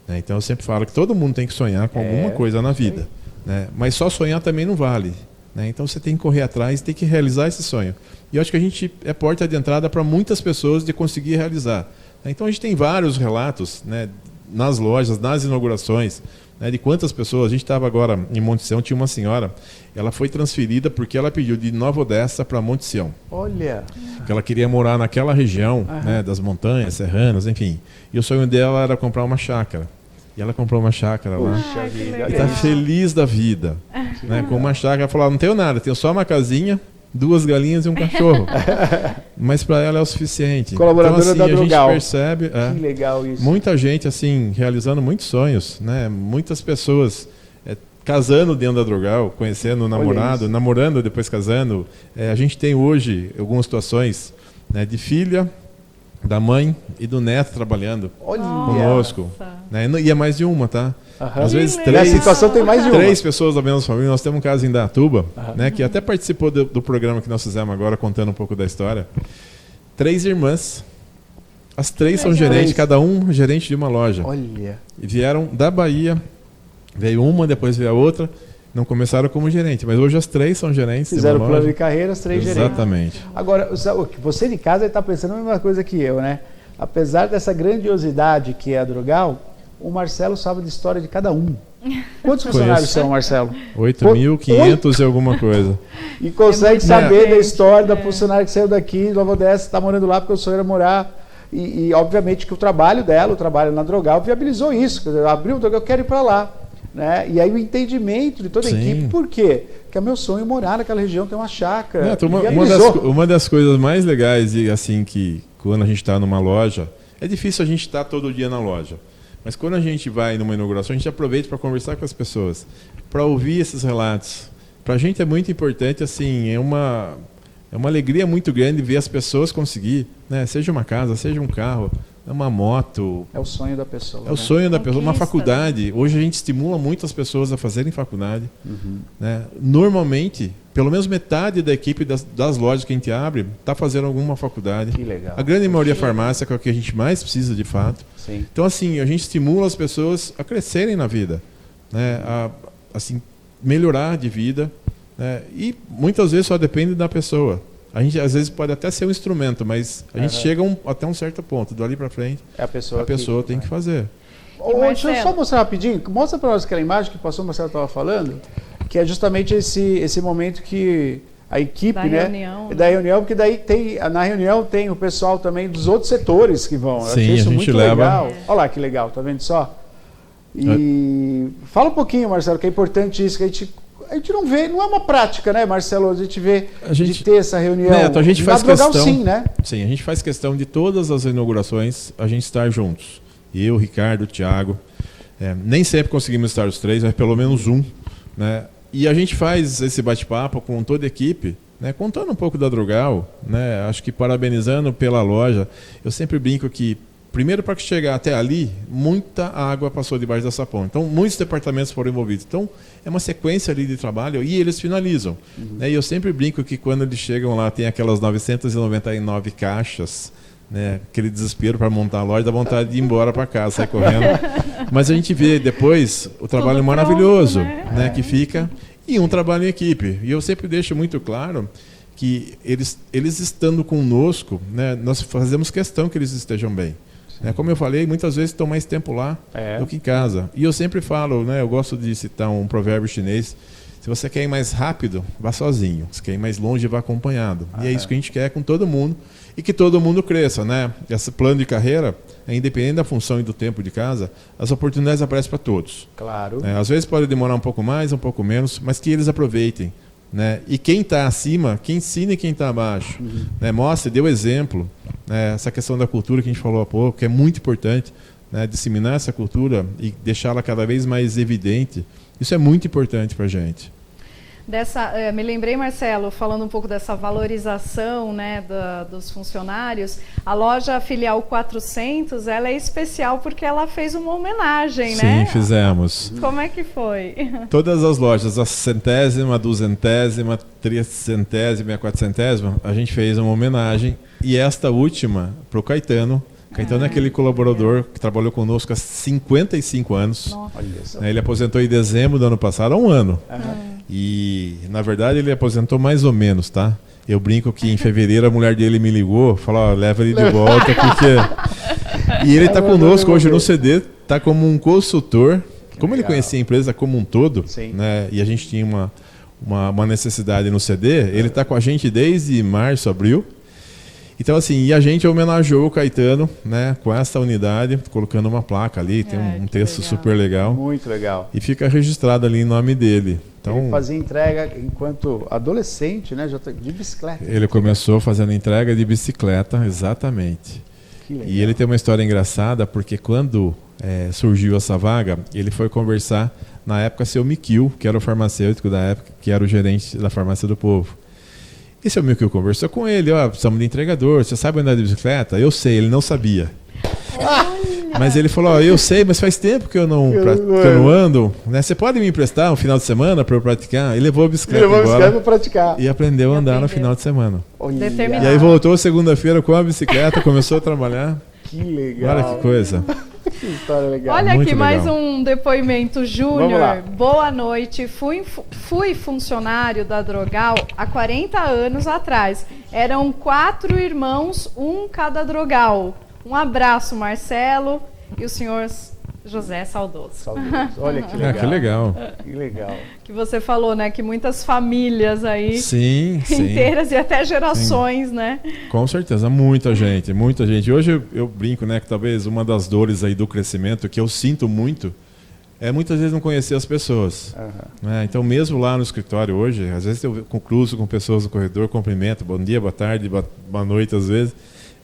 Então eu sempre falo que todo mundo tem que sonhar com alguma coisa na vida, né? Mas só sonhar também não vale, né? Então você tem que correr atrás, tem que realizar esse sonho. E eu acho que a gente é porta de entrada para muitas pessoas de conseguir realizar. Então a gente tem vários relatos, né, nas lojas, nas inaugurações, né, de quantas pessoas. A gente estava agora em Monte Sião, tinha uma senhora, ela foi transferida porque ela pediu de Nova Odessa para Monte Sião. Olha! Porque ela queria morar naquela região, né, das montanhas, serranas, enfim. E o sonho dela era comprar uma chácara. E ela comprou uma chácara lá. Puxa vida. E está feliz da vida. Né, com uma chácara, ela falou, não tenho nada, tenho só uma casinha, 2 galinhas e um cachorro. Mas para ela é o suficiente. Colaboradora então, assim, da a gente Drogal. percebe Que legal isso. muita gente assim realizando muitos sonhos, né? Muitas pessoas casando dentro da Drogal, conhecendo o namorado, namorando depois casando. A gente tem hoje algumas situações, né, de filha, da mãe e do neto trabalhando conosco. Né? E é mais de uma, tá? Às vezes A situação tem mais de uma. 3 pessoas da mesma família. Nós temos um caso em Indaiatuba, né, que até participou do programa que nós fizemos agora, contando um pouco da história. 3 irmãs. As 3 são gerentes, cada um gerente de uma loja. Olha. E vieram da Bahia, veio uma, depois veio a outra. Não começaram como gerente, mas hoje as 3 são gerentes. Fizeram plano de carreira, as 3 gerentes. Exatamente. Agora, você de casa está pensando a mesma coisa que eu, né? Apesar dessa grandiosidade que é a Drogal, o Marcelo sabe da história de cada um. Quantos funcionários são, Marcelo? 8.500 e alguma coisa. E consegue saber da história da funcionária que saiu daqui, de Nova Odessa, está morando lá porque o sonho era morar. E obviamente que o trabalho dela, o trabalho na Drogal, viabilizou isso. Quer dizer, abriu o Drogal, eu quero ir para lá. Né? E aí o entendimento de toda a equipe, por quê? Porque é meu sonho morar naquela região, ter uma chácara. Uma das coisas mais legais, assim, que quando a gente está numa loja, é difícil a gente estar todo dia na loja. Mas quando a gente vai numa inauguração, a gente aproveita para conversar com as pessoas, para ouvir esses relatos. Para a gente é muito importante, assim, é uma alegria muito grande ver as pessoas conseguir, né? Seja uma casa, seja um carro, uma moto. É o sonho da pessoa. É o sonho da pessoa. Uma faculdade. Hoje a gente estimula muito as pessoas a fazerem faculdade. Né? Normalmente, pelo menos metade da equipe das lojas que a gente abre está fazendo alguma faculdade. Que legal. A grande maioria farmácia, que é o que a gente mais precisa de fato. Sim. Então, assim, a gente estimula as pessoas a crescerem na vida, né? A assim, melhorar de vida. Né? E muitas vezes só depende da pessoa. A gente às vezes pode até ser um instrumento, mas a gente chega até um certo ponto. Dali para frente, a pessoa tem que fazer. Deixa eu só mostrar rapidinho. Mostra para nós aquela imagem que o Marcelo estava falando, que é justamente esse momento que a equipe, da reunião, da reunião, porque daí na reunião tem o pessoal também dos outros setores que vão. Sim, achei isso muito legal. Olha lá que legal, tá vendo só? E fala um pouquinho, Marcelo, que é importante isso, que a gente não vê, não é uma prática, né, Marcelo? A gente vê de ter essa reunião. Neto, a gente faz questão, sim, né? Sim, a gente faz questão de todas as inaugurações a gente estar juntos. Eu, Ricardo, Thiago. Nem sempre conseguimos estar os 3, mas pelo menos um. Né? E a gente faz esse bate-papo com toda a equipe, né? Contando um pouco da Drogal, né? Acho que parabenizando pela loja. Eu sempre brinco que, primeiro, para chegar até ali, muita água passou debaixo dessa ponte. Então, muitos departamentos foram envolvidos. Então, é uma sequência ali de trabalho e eles finalizam. Né? E eu sempre brinco que quando eles chegam lá, tem aquelas 999 caixas, né? Aquele desespero para montar a loja, dá vontade de ir embora para casa, sair correndo. Mas a gente vê depois o trabalho maravilhoso, né? Que fica, e um trabalho em equipe. E eu sempre deixo muito claro que eles estando conosco, né? Nós fazemos questão que eles estejam bem. Como eu falei, muitas vezes estão mais tempo lá do que em casa. E eu sempre falo, né, eu gosto de citar um provérbio chinês: se você quer ir mais rápido, vá sozinho. Se quer ir mais longe, vá acompanhado. E é isso que a gente quer com todo mundo. E que todo mundo cresça. Né? Esse plano de carreira, independente da função e do tempo de casa, as oportunidades aparecem para todos. Claro. Às vezes pode demorar um pouco mais, um pouco menos, mas que eles aproveitem. Né? E quem está acima, que ensine quem está abaixo. Né? Mostre, dê o exemplo. Né? Essa questão da cultura que a gente falou há pouco, que é muito importante, né? Disseminar essa cultura e deixá-la cada vez mais evidente. Isso é muito importante para a gente. Me lembrei, Marcelo, falando um pouco dessa valorização, né, dos funcionários. A loja filial 400, ela é especial porque ela fez uma homenagem, né? Sim, fizemos. Como é que foi? Todas as lojas, a 100ª, a 200ª, a 300ª e a 400ª, a gente fez uma homenagem. E esta última, para o Caetano. Caetano é aquele colaborador que trabalhou conosco há 55 anos. Nossa. Ele aposentou em dezembro do ano passado, há um ano. E, na verdade, ele aposentou mais ou menos, tá? Eu brinco que em fevereiro a mulher dele me ligou, falou, leva ele de volta, porque... E ele está conosco hoje no CD, está como um consultor, Como ele conhecia a empresa como um todo, né, e a gente tinha uma necessidade no CD, ele está com a gente desde março, abril. Então, assim, e a gente homenageou o Caetano, né, com essa unidade, colocando uma placa ali, tem um texto super legal. Muito legal. E fica registrado ali em nome dele. Então, ele fazia entrega enquanto adolescente, né, de bicicleta. Ele começou fazendo entrega de bicicleta, exatamente. Que legal. E ele tem uma história engraçada, porque quando surgiu essa vaga, ele foi conversar, na época, seu Miquil, que era o farmacêutico da época, que era o gerente da Farmácia do Povo. E seu Miquil conversou com ele, precisamos de entregador, você sabe andar de bicicleta? Eu sei, ele não sabia. Mas ele falou, eu sei, mas faz tempo que eu não ando, né? Você pode me emprestar um final de semana para eu praticar? Ele levou a bicicleta embora para praticar. E aprendeu a andar no final de semana. Determinado. E aí voltou segunda-feira com a bicicleta, começou a trabalhar. Que legal. Olha que coisa. Que história legal. Olha Muito aqui legal. mais um depoimento, Júnior. Boa noite. Fui funcionário da Drogal há 40 anos atrás. Eram 4 irmãos, um cada Drogal. Um abraço, Marcelo, e o senhor José Saudoso. Olha que legal. Que legal. Que legal. Que você falou, né? Que muitas famílias aí Sim. inteiras e até gerações, né? Com certeza, muita gente, muita gente. Hoje eu brinco, né, que talvez uma das dores aí do crescimento que eu sinto muito é muitas vezes não conhecer as pessoas. Né? Então, mesmo lá no escritório hoje, às vezes eu cruzo com pessoas no corredor, cumprimento, bom dia, boa tarde, boa noite, às vezes.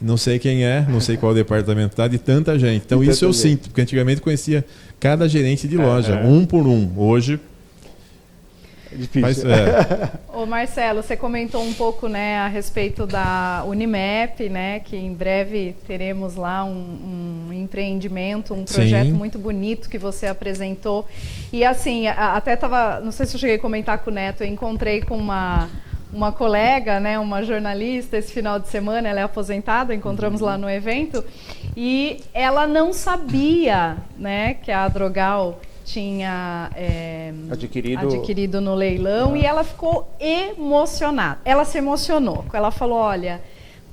Não sei quem é, não sei qual departamento está, de tanta gente. Então, isso eu sinto, porque antigamente conhecia cada gerente de loja, um por um. Hoje é difícil. Ô Marcelo, você comentou um pouco, né, a respeito da Unimap, né, que em breve teremos lá um empreendimento, um projeto muito bonito que você apresentou. E assim, até estava, não sei se eu cheguei a comentar com o Neto, eu encontrei com uma colega, né, uma jornalista, esse final de semana, ela é aposentada, encontramos lá no evento, e ela não sabia, né, que a Drogal tinha adquirido no leilão, e ela ficou emocionada. Ela se emocionou. Ela falou, olha,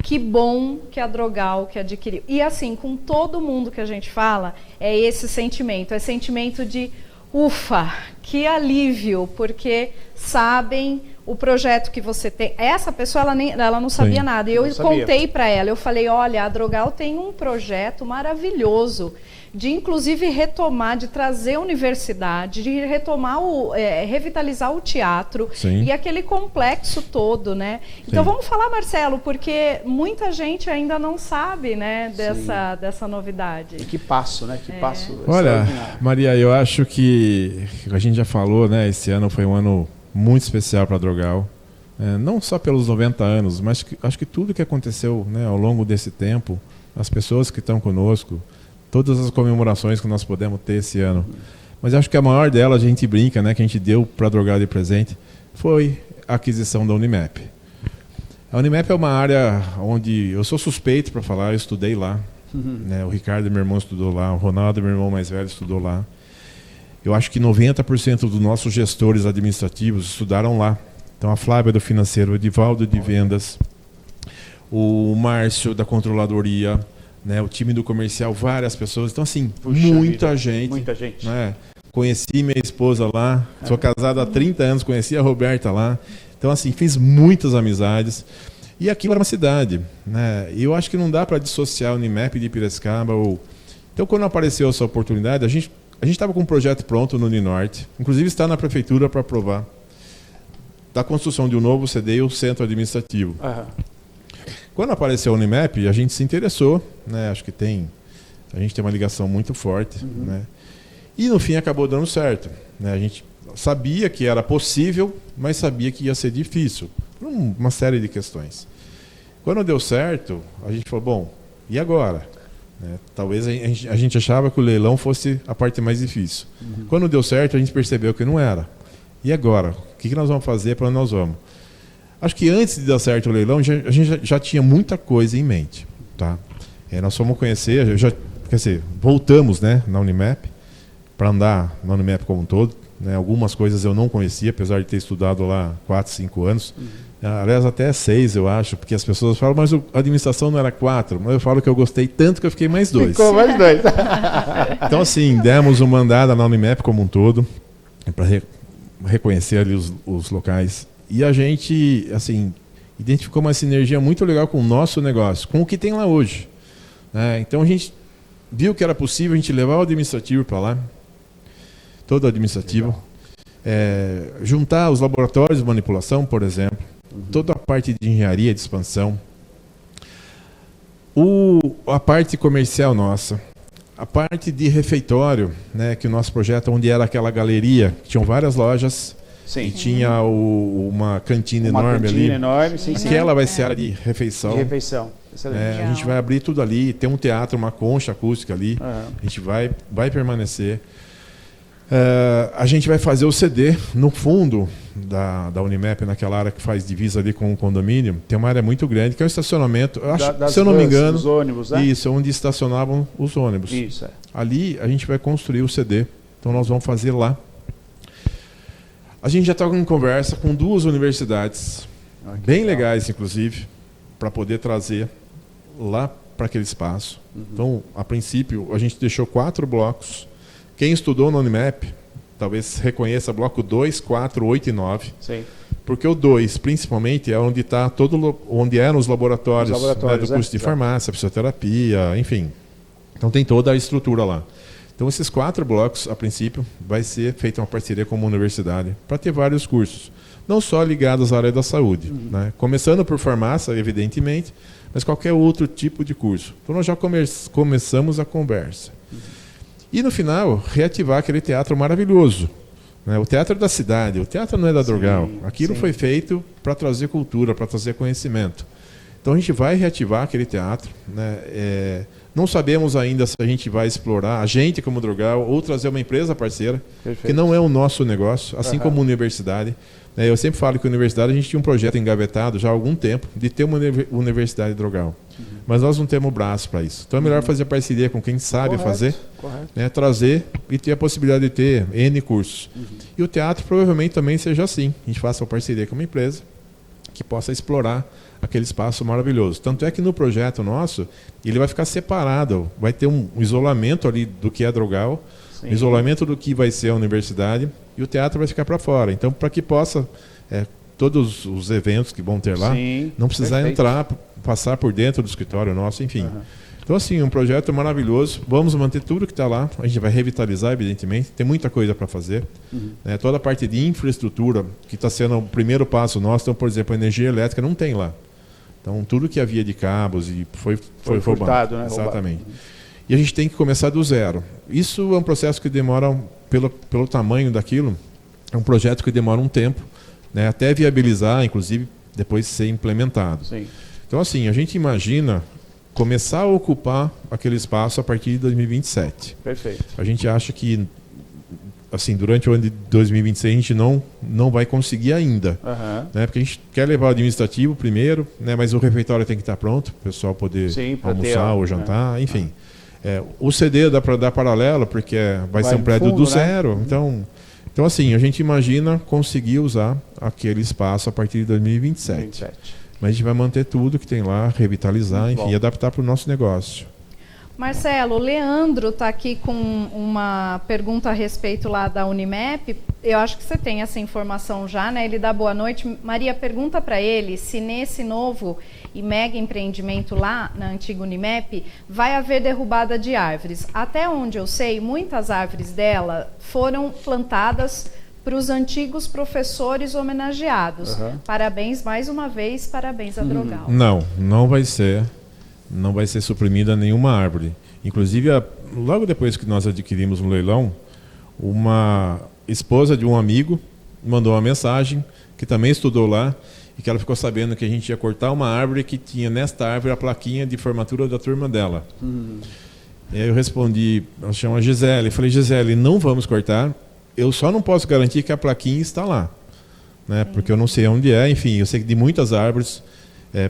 que bom que a Drogal que adquiriu. E assim, com todo mundo que a gente fala, é esse sentimento. É sentimento de, ufa, que alívio, porque sabem o projeto que você tem. Essa pessoa, ela não sabia nada. E eu contei para ela, eu falei, olha, a Drogal tem um projeto maravilhoso de inclusive retomar, de trazer a universidade, de retomar revitalizar o teatro e aquele complexo todo, né? Então vamos falar, Marcelo, porque muita gente ainda não sabe, né, dessa novidade. E que passo, né? Que passo. Olha, Maria, eu acho que a gente já falou, né? Esse ano foi um ano muito especial para a Drogal. Não só pelos 90 anos, mas acho que tudo que aconteceu, né, ao longo desse tempo, as pessoas que estão conosco, todas as comemorações que nós podemos ter esse ano. Mas acho que a maior delas, a gente brinca, né, que a gente deu para a Drogal de presente, foi a aquisição da Unimap. A Unimap é uma área onde eu sou suspeito para falar, eu estudei lá. Né, o Ricardo, meu irmão, estudou lá, o Ronaldo, meu irmão mais velho, estudou lá. Eu acho que 90% dos nossos gestores administrativos estudaram lá. Então, a Flávia do financeiro, o Edivaldo de vendas, o Márcio da controladoria, né, o time do comercial, várias pessoas. Então, assim, muita gente. Muita gente. Né? Conheci minha esposa lá, sou casado há 30 anos, conheci a Roberta lá. Então, assim, fiz muitas amizades. E aquilo era uma cidade. Né? E eu acho que não dá para dissociar o Unimap de Piracicaba. Então, quando apareceu essa oportunidade, a gente estava com um projeto pronto no Uninorte, inclusive está na prefeitura para aprovar, da construção de um novo CD e o centro administrativo. Quando apareceu a Unimap, a gente se interessou, né? Acho que a gente tem uma ligação muito forte, né? E no fim acabou dando certo, né? A gente sabia que era possível, mas sabia que ia ser difícil, por uma série de questões. Quando deu certo, a gente falou, bom, e agora? Né? Talvez a gente achava que o leilão fosse a parte mais difícil. Quando deu certo, a gente percebeu que não era. E agora? O que nós vamos fazer, para onde nós vamos? Acho que antes de dar certo o leilão, a gente já tinha muita coisa em mente. Tá? Nós fomos conhecer, voltamos, né, na Unimap, para andar na Unimap como um todo. Né? Algumas coisas eu não conhecia, apesar de ter estudado lá 4, 5 anos. Aliás, até 6, eu acho, porque as pessoas falam, mas a administração não era 4. Mas eu falo que eu gostei tanto que eu fiquei mais 2. Ficou mais 2. Então, assim, demos uma andada na Unimap como um todo, para reconhecer ali os locais. E a gente, assim, identificou uma sinergia muito legal com o nosso negócio, com o que tem lá hoje. Então, a gente viu que era possível a gente levar o administrativo para lá, todo o administrativo, juntar os laboratórios de manipulação, por exemplo, toda a parte de engenharia, de expansão, a parte comercial nossa, a parte de refeitório, né, que o nosso projeto, onde era aquela galeria, que tinham várias lojas, Sim. e tinha uma cantina enorme ali. Enorme, sim, sim. Aquela vai ser a área de refeição. De refeição. Excelente. A gente vai abrir tudo ali, tem um teatro, uma concha acústica ali, a gente vai permanecer. A gente vai fazer o CD no fundo da Unimap, naquela área que faz divisa ali com o condomínio. Tem uma área muito grande, que é o estacionamento. Se eu não me engano, os ônibus, né? Isso, onde estacionavam os ônibus. Isso, Ali a gente vai construir o CD. Então nós vamos fazer lá. A gente já está em conversa com 2 universidades, bem legais, inclusive, para poder trazer lá para aquele espaço. Então, a princípio, a gente deixou 4 blocos. Quem estudou na Unimap, talvez reconheça bloco 2, 4, 8 e 9. Sim. Porque o 2, principalmente, é onde está onde eram os laboratórios, né, do curso de farmácia, fisioterapia, enfim. Então tem toda a estrutura lá. Então esses 4 blocos, a princípio, vai ser feita uma parceria com uma universidade para ter vários cursos, não só ligados à área da saúde, né? Começando por farmácia, evidentemente, mas qualquer outro tipo de curso. Então nós já começamos a conversa. E no final, reativar aquele teatro maravilhoso, né? O teatro da cidade, o teatro não é da Drogal. Aquilo foi feito para trazer cultura, para trazer conhecimento. Então a gente vai reativar aquele teatro, né? Não sabemos ainda se a gente vai explorar, a gente como Drogal, ou trazer uma empresa parceira, que não é o nosso negócio, assim como a universidade. Eu sempre falo que a universidade, a gente tinha um projeto engavetado já há algum tempo, de ter uma universidade Drogal. Mas nós não temos braço para isso. Então é melhor fazer parceria com quem sabe fazer, né, trazer e ter a possibilidade de ter N cursos. E o teatro provavelmente também seja assim. A gente faça uma parceria com uma empresa que possa explorar aquele espaço maravilhoso. Tanto é que no projeto nosso, ele vai ficar separado, vai ter um isolamento ali do que é Drogal, um isolamento do que vai ser a universidade, e o teatro vai ficar para fora. Então, para que possa, todos os eventos que vão ter lá, não precisar entrar, passar por dentro do escritório nosso, enfim. Então, assim, um projeto maravilhoso. Vamos manter tudo que está lá. A gente vai revitalizar, evidentemente. Tem muita coisa para fazer. Toda a parte de infraestrutura, que está sendo o primeiro passo nosso. Então, por exemplo, a energia elétrica não tem lá. Então, tudo que havia de cabos e foi furtado, né? Exatamente. E a gente tem que começar do zero. Isso é um processo que demora, pelo tamanho daquilo, é um projeto que demora um tempo, né, até viabilizar, inclusive, depois ser implementado. Então, assim, a gente imagina começar a ocupar aquele espaço a partir de 2027. Perfeito. A gente acha que, assim, durante o ano de 2026 a gente não vai conseguir ainda, né, porque a gente quer levar o administrativo primeiro, né, mas o refeitório tem que estar pronto, o pessoal poder almoçar ou jantar, enfim. O CD dá para dar paralelo, porque vai ser um prédio do zero, né? Então, assim, a gente imagina conseguir usar aquele espaço a partir de 2027. Mas a gente vai manter tudo que tem lá, revitalizar, enfim, e adaptar para o nosso negócio. Marcelo, o Leandro está aqui com uma pergunta a respeito lá da Unimap. Eu acho que você tem essa informação já, né? Ele dá boa noite. Maria, pergunta para ele se nesse novo e mega empreendimento lá na antiga Unimap vai haver derrubada de árvores. Até onde eu sei, muitas árvores dela foram plantadas para os antigos professores homenageados. Parabéns mais uma vez, parabéns a Drogal. Não vai ser. Não vai ser suprimida nenhuma árvore. Inclusive, logo depois que nós adquirimos um leilão, uma esposa de um amigo mandou uma mensagem, que também estudou lá, e que ela ficou sabendo que a gente ia cortar uma árvore que tinha nesta árvore a plaquinha de formatura da turma dela. E aí eu respondi, ela chama Gisele, falei, Gisele, não vamos cortar, eu só não posso garantir que a plaquinha está lá, né? Porque eu não sei onde é, enfim, eu sei que de muitas árvores,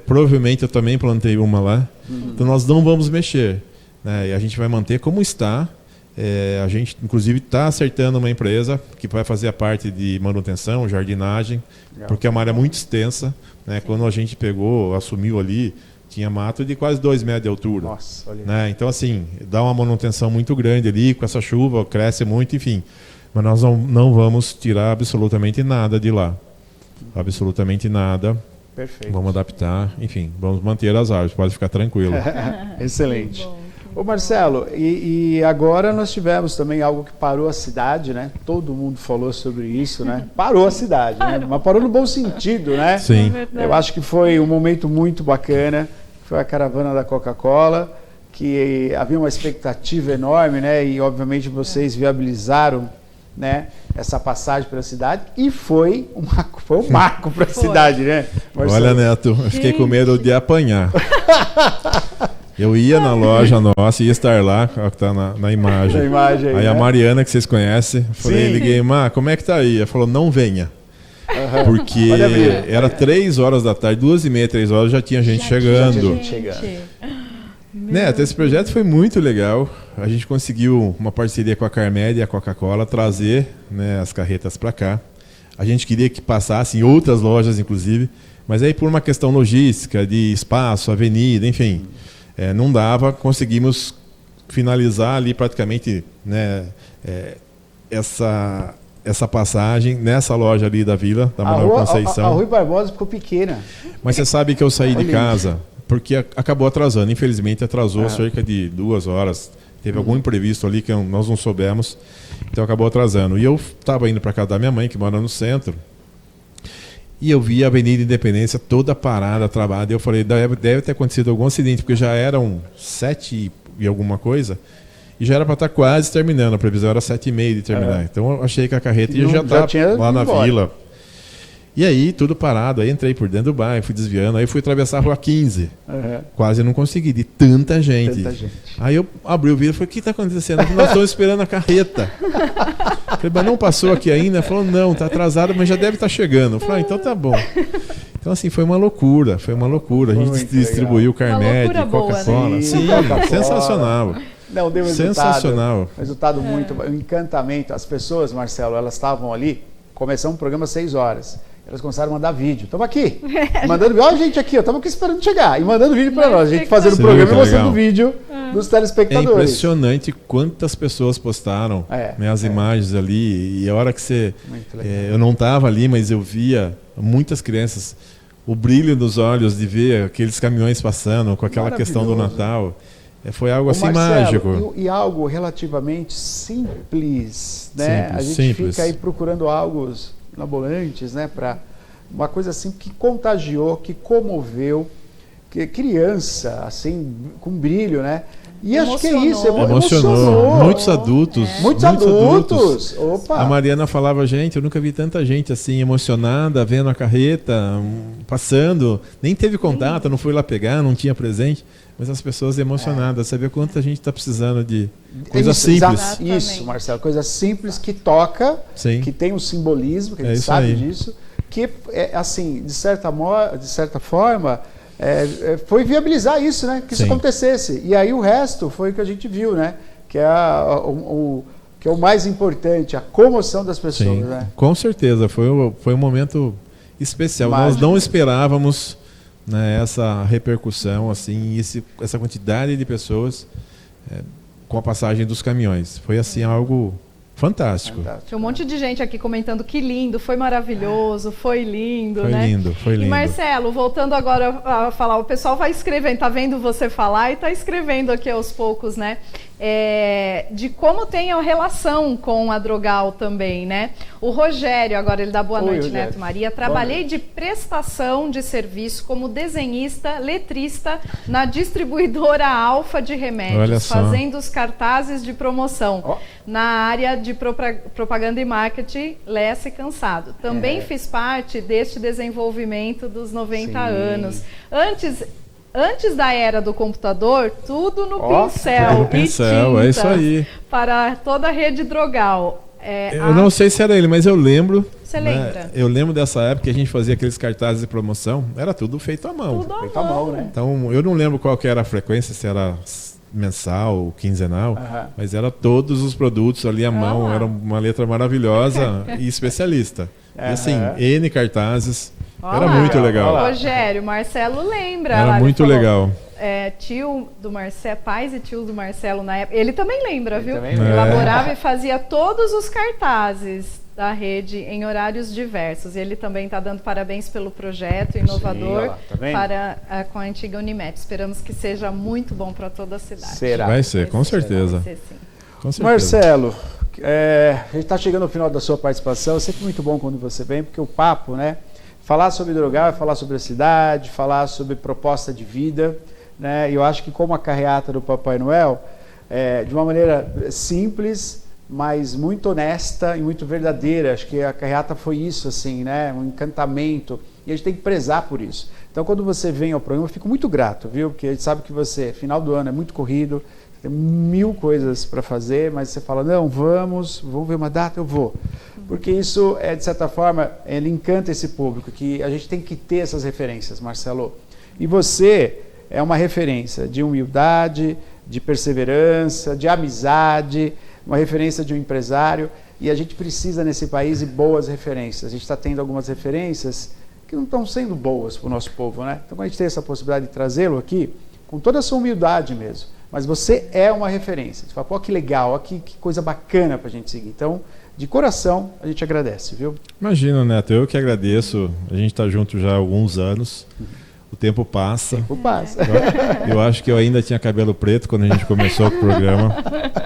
provavelmente eu também plantei uma lá, então nós não vamos mexer, né? E a gente vai manter como está, A gente, inclusive, está acertando uma empresa que vai fazer a parte de manutenção, jardinagem, porque é uma área muito extensa. Né? Quando a gente assumiu ali, tinha mato de quase 2 metros de altura. Nossa, olha. Né? Então, assim, dá uma manutenção muito grande ali, com essa chuva, cresce muito, enfim. Mas nós não vamos tirar absolutamente nada de lá. Absolutamente nada. Perfeito. Vamos adaptar, enfim, vamos manter as árvores, pode ficar tranquilo. Excelente. Ô Marcelo, e agora nós tivemos também algo que parou a cidade, né? Todo mundo falou sobre isso, né? Parou a cidade, né? Mas parou no bom sentido, né? Sim. Eu acho que foi um momento muito bacana, foi a caravana da Coca-Cola, que havia uma expectativa enorme, né? E obviamente vocês viabilizaram, né, essa passagem pela cidade e foi um marco para a cidade, né, Marcelo? Olha, Neto, eu fiquei com medo de apanhar. Eu ia na loja nossa, ia estar lá, que tá na imagem. Aí, né? A Mariana, que vocês conhecem, falei, liguei, como é que tá aí? Ela falou, não venha. Porque era 3 horas da tarde, 2h30, 3 horas, já tinha gente chegando. Neto, esse projeto foi muito legal. A gente conseguiu uma parceria com a Carmed e a Coca-Cola trazer, né, as carretas para cá. A gente queria que passassem outras lojas, inclusive, mas aí por uma questão logística, de espaço, avenida, enfim, não dava. Conseguimos finalizar ali praticamente, né, essa passagem nessa loja ali da Vila, da Manuel Conceição. A Rui Barbosa ficou pequena. Mas você sabe que eu saí de casa porque acabou atrasando. Infelizmente atrasou cerca de 2 horas. Teve algum imprevisto ali que nós não soubemos, então acabou atrasando. E eu estava indo para casa da minha mãe, que mora no centro, e eu vi a Avenida Independência toda parada, travada. E eu falei, deve ter acontecido algum acidente, porque já eram 7 e alguma coisa, e já era para estar quase terminando. A previsão era 7h30 de terminar. Então eu achei que a carreta já estava lá na vila. E aí, tudo parado. Aí entrei por dentro do bairro, fui desviando. Aí fui atravessar a Rua 15. Quase não consegui, de tanta gente. Aí eu abri o vidro e falei, o que está acontecendo? Nós estamos esperando a carreta. Falei, mas não passou aqui ainda? Ele falou, não, está atrasado, mas já deve estar chegando. Eu falei, então tá bom. Então, assim, foi uma loucura. A gente distribuiu Carmed, Coca-Cola. Né? Sim, sensacional. Não, deu sensacional. Resultado muito bom. O encantamento. As pessoas, Marcelo, elas estavam ali, começamos o programa às 6 horas. Elas começaram a mandar vídeo. Estamos aqui. Mandando vídeo. Olha a gente aqui, estamos aqui esperando chegar. E mandando vídeo para nós. A gente fazendo o programa e mostrando vídeo dos telespectadores. É impressionante quantas pessoas postaram as imagens ali. E a hora que você... eu não estava ali, mas eu via muitas crianças. O brilho nos olhos de ver aqueles caminhões passando com aquela questão do Natal. Foi algo assim, Marcelo, mágico. E algo relativamente simples, né? A gente fica aí procurando algo mirabolantes, né? Para uma coisa assim que contagiou, que comoveu, que criança, assim, com brilho, né? E acho que é isso, emocionou. Muitos adultos. Muitos adultos. Opa. A Mariana falava, gente, eu nunca vi tanta gente assim, emocionada, vendo a carreta, passando. Nem teve contato, não foi lá pegar, não tinha presente. Mas as pessoas emocionadas, você vê quanto a gente está precisando de coisa simples. Isso, Marcelo, coisa simples que toca, que tem um simbolismo, que a gente sabe disso, que, assim, de certa forma, foi viabilizar isso, né? Que isso acontecesse. E aí o resto foi o que a gente viu, né? Que é que é o mais importante, a comoção das pessoas. Né? Com certeza, foi um momento especial. Mágico. Nós não esperávamos, né, essa repercussão, assim, essa quantidade de pessoas com a passagem dos caminhões. Foi assim algo fantástico. Tinha um monte de gente aqui comentando que lindo, foi maravilhoso, foi lindo, foi né? Foi lindo. E Marcelo, voltando agora a falar, o pessoal vai escrevendo, tá vendo você falar e tá escrevendo aqui aos poucos, né? De como tem a relação com a Drogal também, né? O Rogério, agora ele dá boa noite, Rogério. Neto Maria. Trabalhei de prestação de serviço como desenhista, letrista na distribuidora Alfa de Remédios, fazendo os cartazes de promoção na área de propaganda e marketing, Lessa e Cansado. Também fiz parte deste desenvolvimento dos 90 anos. Antes da era do computador, tudo no pincel. No pincel, é isso aí. Para toda a rede Drogal. Eu não sei se era ele, mas eu lembro. Você lembra? Eu lembro dessa época que a gente fazia aqueles cartazes de promoção. Era tudo feito à mão. Feito à mão, né? Então, eu não lembro qual que era a frequência, se era mensal, quinzenal, mas era todos os produtos ali à mão, era uma letra maravilhosa e especialista. E assim, N cartazes, era muito legal. Rogério, Marcelo lembra. Era muito legal. Tio do Marcelo, pais e tios do Marcelo na época, ele também lembra, viu? Elaborava e fazia todos os cartazes da rede em horários diversos. Ele também está dando parabéns pelo projeto inovador com a antiga Unimed. Esperamos que seja muito bom para toda a cidade. Vai ser, com certeza. Vai ser, sim. Com certeza. Marcelo, a gente está chegando ao final da sua participação. É sempre muito bom quando você vem, porque o papo, né? Falar sobre Drogal é falar sobre a cidade, falar sobre proposta de vida, né? E eu acho que como a carreata do Papai Noel, de uma maneira simples, mas muito honesta e muito verdadeira. Acho que a carreata foi isso, assim, né? Um encantamento. E a gente tem que prezar por isso. Então, quando você vem ao programa, eu fico muito grato, viu? Porque a gente sabe que você, final do ano, é muito corrido, tem 1000 coisas para fazer, mas você fala, não, vamos ver uma data, eu vou. Porque isso, de certa forma, ele encanta esse público, que a gente tem que ter essas referências, Marcelo. E você é uma referência de humildade, de perseverança, de amizade, uma referência de um empresário, e a gente precisa nesse país de boas referências. A gente está tendo algumas referências que não estão sendo boas para o nosso povo, né? Então, quando a gente tem essa possibilidade de trazê-lo aqui, com toda a sua humildade mesmo, mas você é uma referência. Você fala, pô, que legal, que coisa bacana para a gente seguir. Então, de coração, a gente agradece, viu? Imagina, Neto, eu que agradeço. A gente está junto já há alguns anos. O tempo passa. O tempo passa. Eu acho que eu ainda tinha cabelo preto quando a gente começou o programa.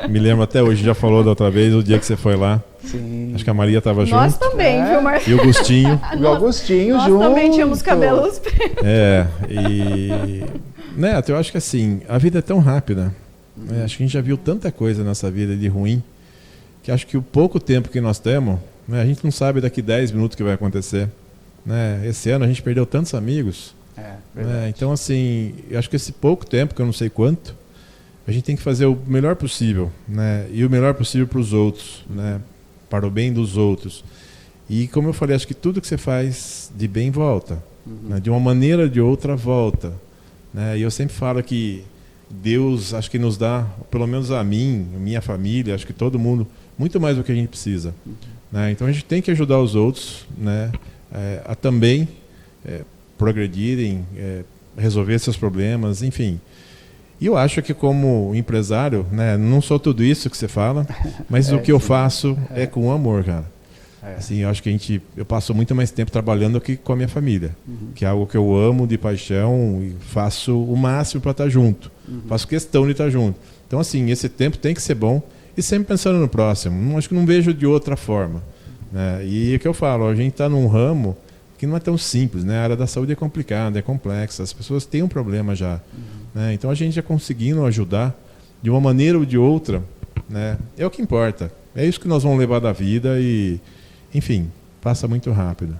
Me lembro até hoje, já falou da outra vez, o dia que você foi lá. Sim. Acho que a Maria estava junto. Nós também, viu, Marcos? E o Agostinho. E o Agostinho Nós junto. Nós também tínhamos cabelos pretos. Neto, eu acho que assim, a vida é tão rápida. Acho que a gente já viu tanta coisa nessa vida de ruim, que acho que o pouco tempo que nós temos, né, a gente não sabe daqui 10 minutos o que vai acontecer. Né? Esse ano a gente perdeu tantos amigos. Então, assim, eu acho que esse pouco tempo, que eu não sei quanto, a gente tem que fazer o melhor possível, né? E o melhor possível para os outros, né? Para o bem dos outros. E, como eu falei, acho que tudo que você faz de bem volta. Né? De uma maneira ou de outra volta. Né? E eu sempre falo que Deus, acho que nos dá, pelo menos a mim, a minha família, acho que todo mundo, muito mais do que a gente precisa. Né? Então, a gente tem que ajudar os outros, né? A também progredirem, resolver seus problemas, enfim. E eu acho que como empresário, né, não sou tudo isso que você fala, mas o que eu faço é com amor, cara. Assim, eu acho que eu passo muito mais tempo trabalhando aqui com a minha família, que é algo que eu amo de paixão e faço o máximo para estar junto. Faço questão de estar junto. Então, assim, esse tempo tem que ser bom e sempre pensando no próximo. Acho que não vejo de outra forma. Né? E é o que eu falo, a gente está num ramo que não é tão simples, né? A área da saúde é complicada, é complexa, as pessoas têm um problema já. Né? Então a gente já conseguindo ajudar de uma maneira ou de outra, né? É o que importa. É isso que nós vamos levar da vida e, enfim, passa muito rápido.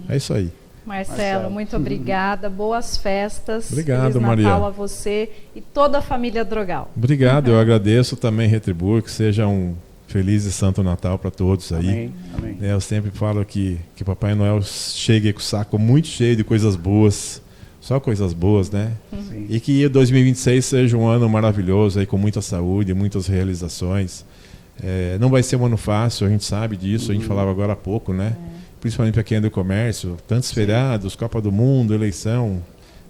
É isso aí. Marcelo, muito obrigada. Boas festas. Obrigado, Feliz Maria. Natal a você e toda a família Drogal. Obrigado, eu agradeço também, retribuo, que seja um feliz e santo Natal para todos aí. Amém. Amém. Eu sempre falo que Papai Noel chegue com o saco muito cheio de coisas boas, só coisas boas, né? Sim. E que 2026 seja um ano maravilhoso, aí, com muita saúde, muitas realizações. Não vai ser um ano fácil, a gente sabe disso, a gente falava agora há pouco, né? Principalmente para quem é do comércio, tantos feriados, Copa do Mundo, eleição,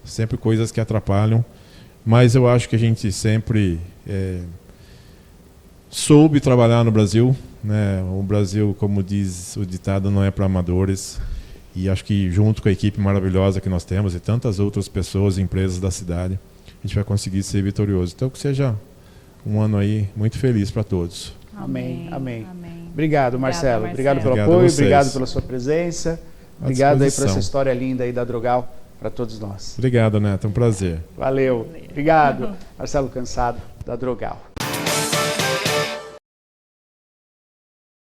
sempre coisas que atrapalham. Mas eu acho que a gente sempre soube trabalhar no Brasil, né? O Brasil, como diz o ditado, não é para amadores. E acho que junto com a equipe maravilhosa que nós temos e tantas outras pessoas e empresas da cidade, a gente vai conseguir ser vitorioso. Então que seja um ano aí muito feliz para todos. Amém. Amém. Obrigado, Marcelo. Obrigado pelo Obrigado apoio, obrigado pela sua presença. Obrigado aí por essa história linda aí da Drogal para todos nós. Obrigado, Neto. É um prazer. Valeu. Obrigado, Marcelo Cansado, da Drogal.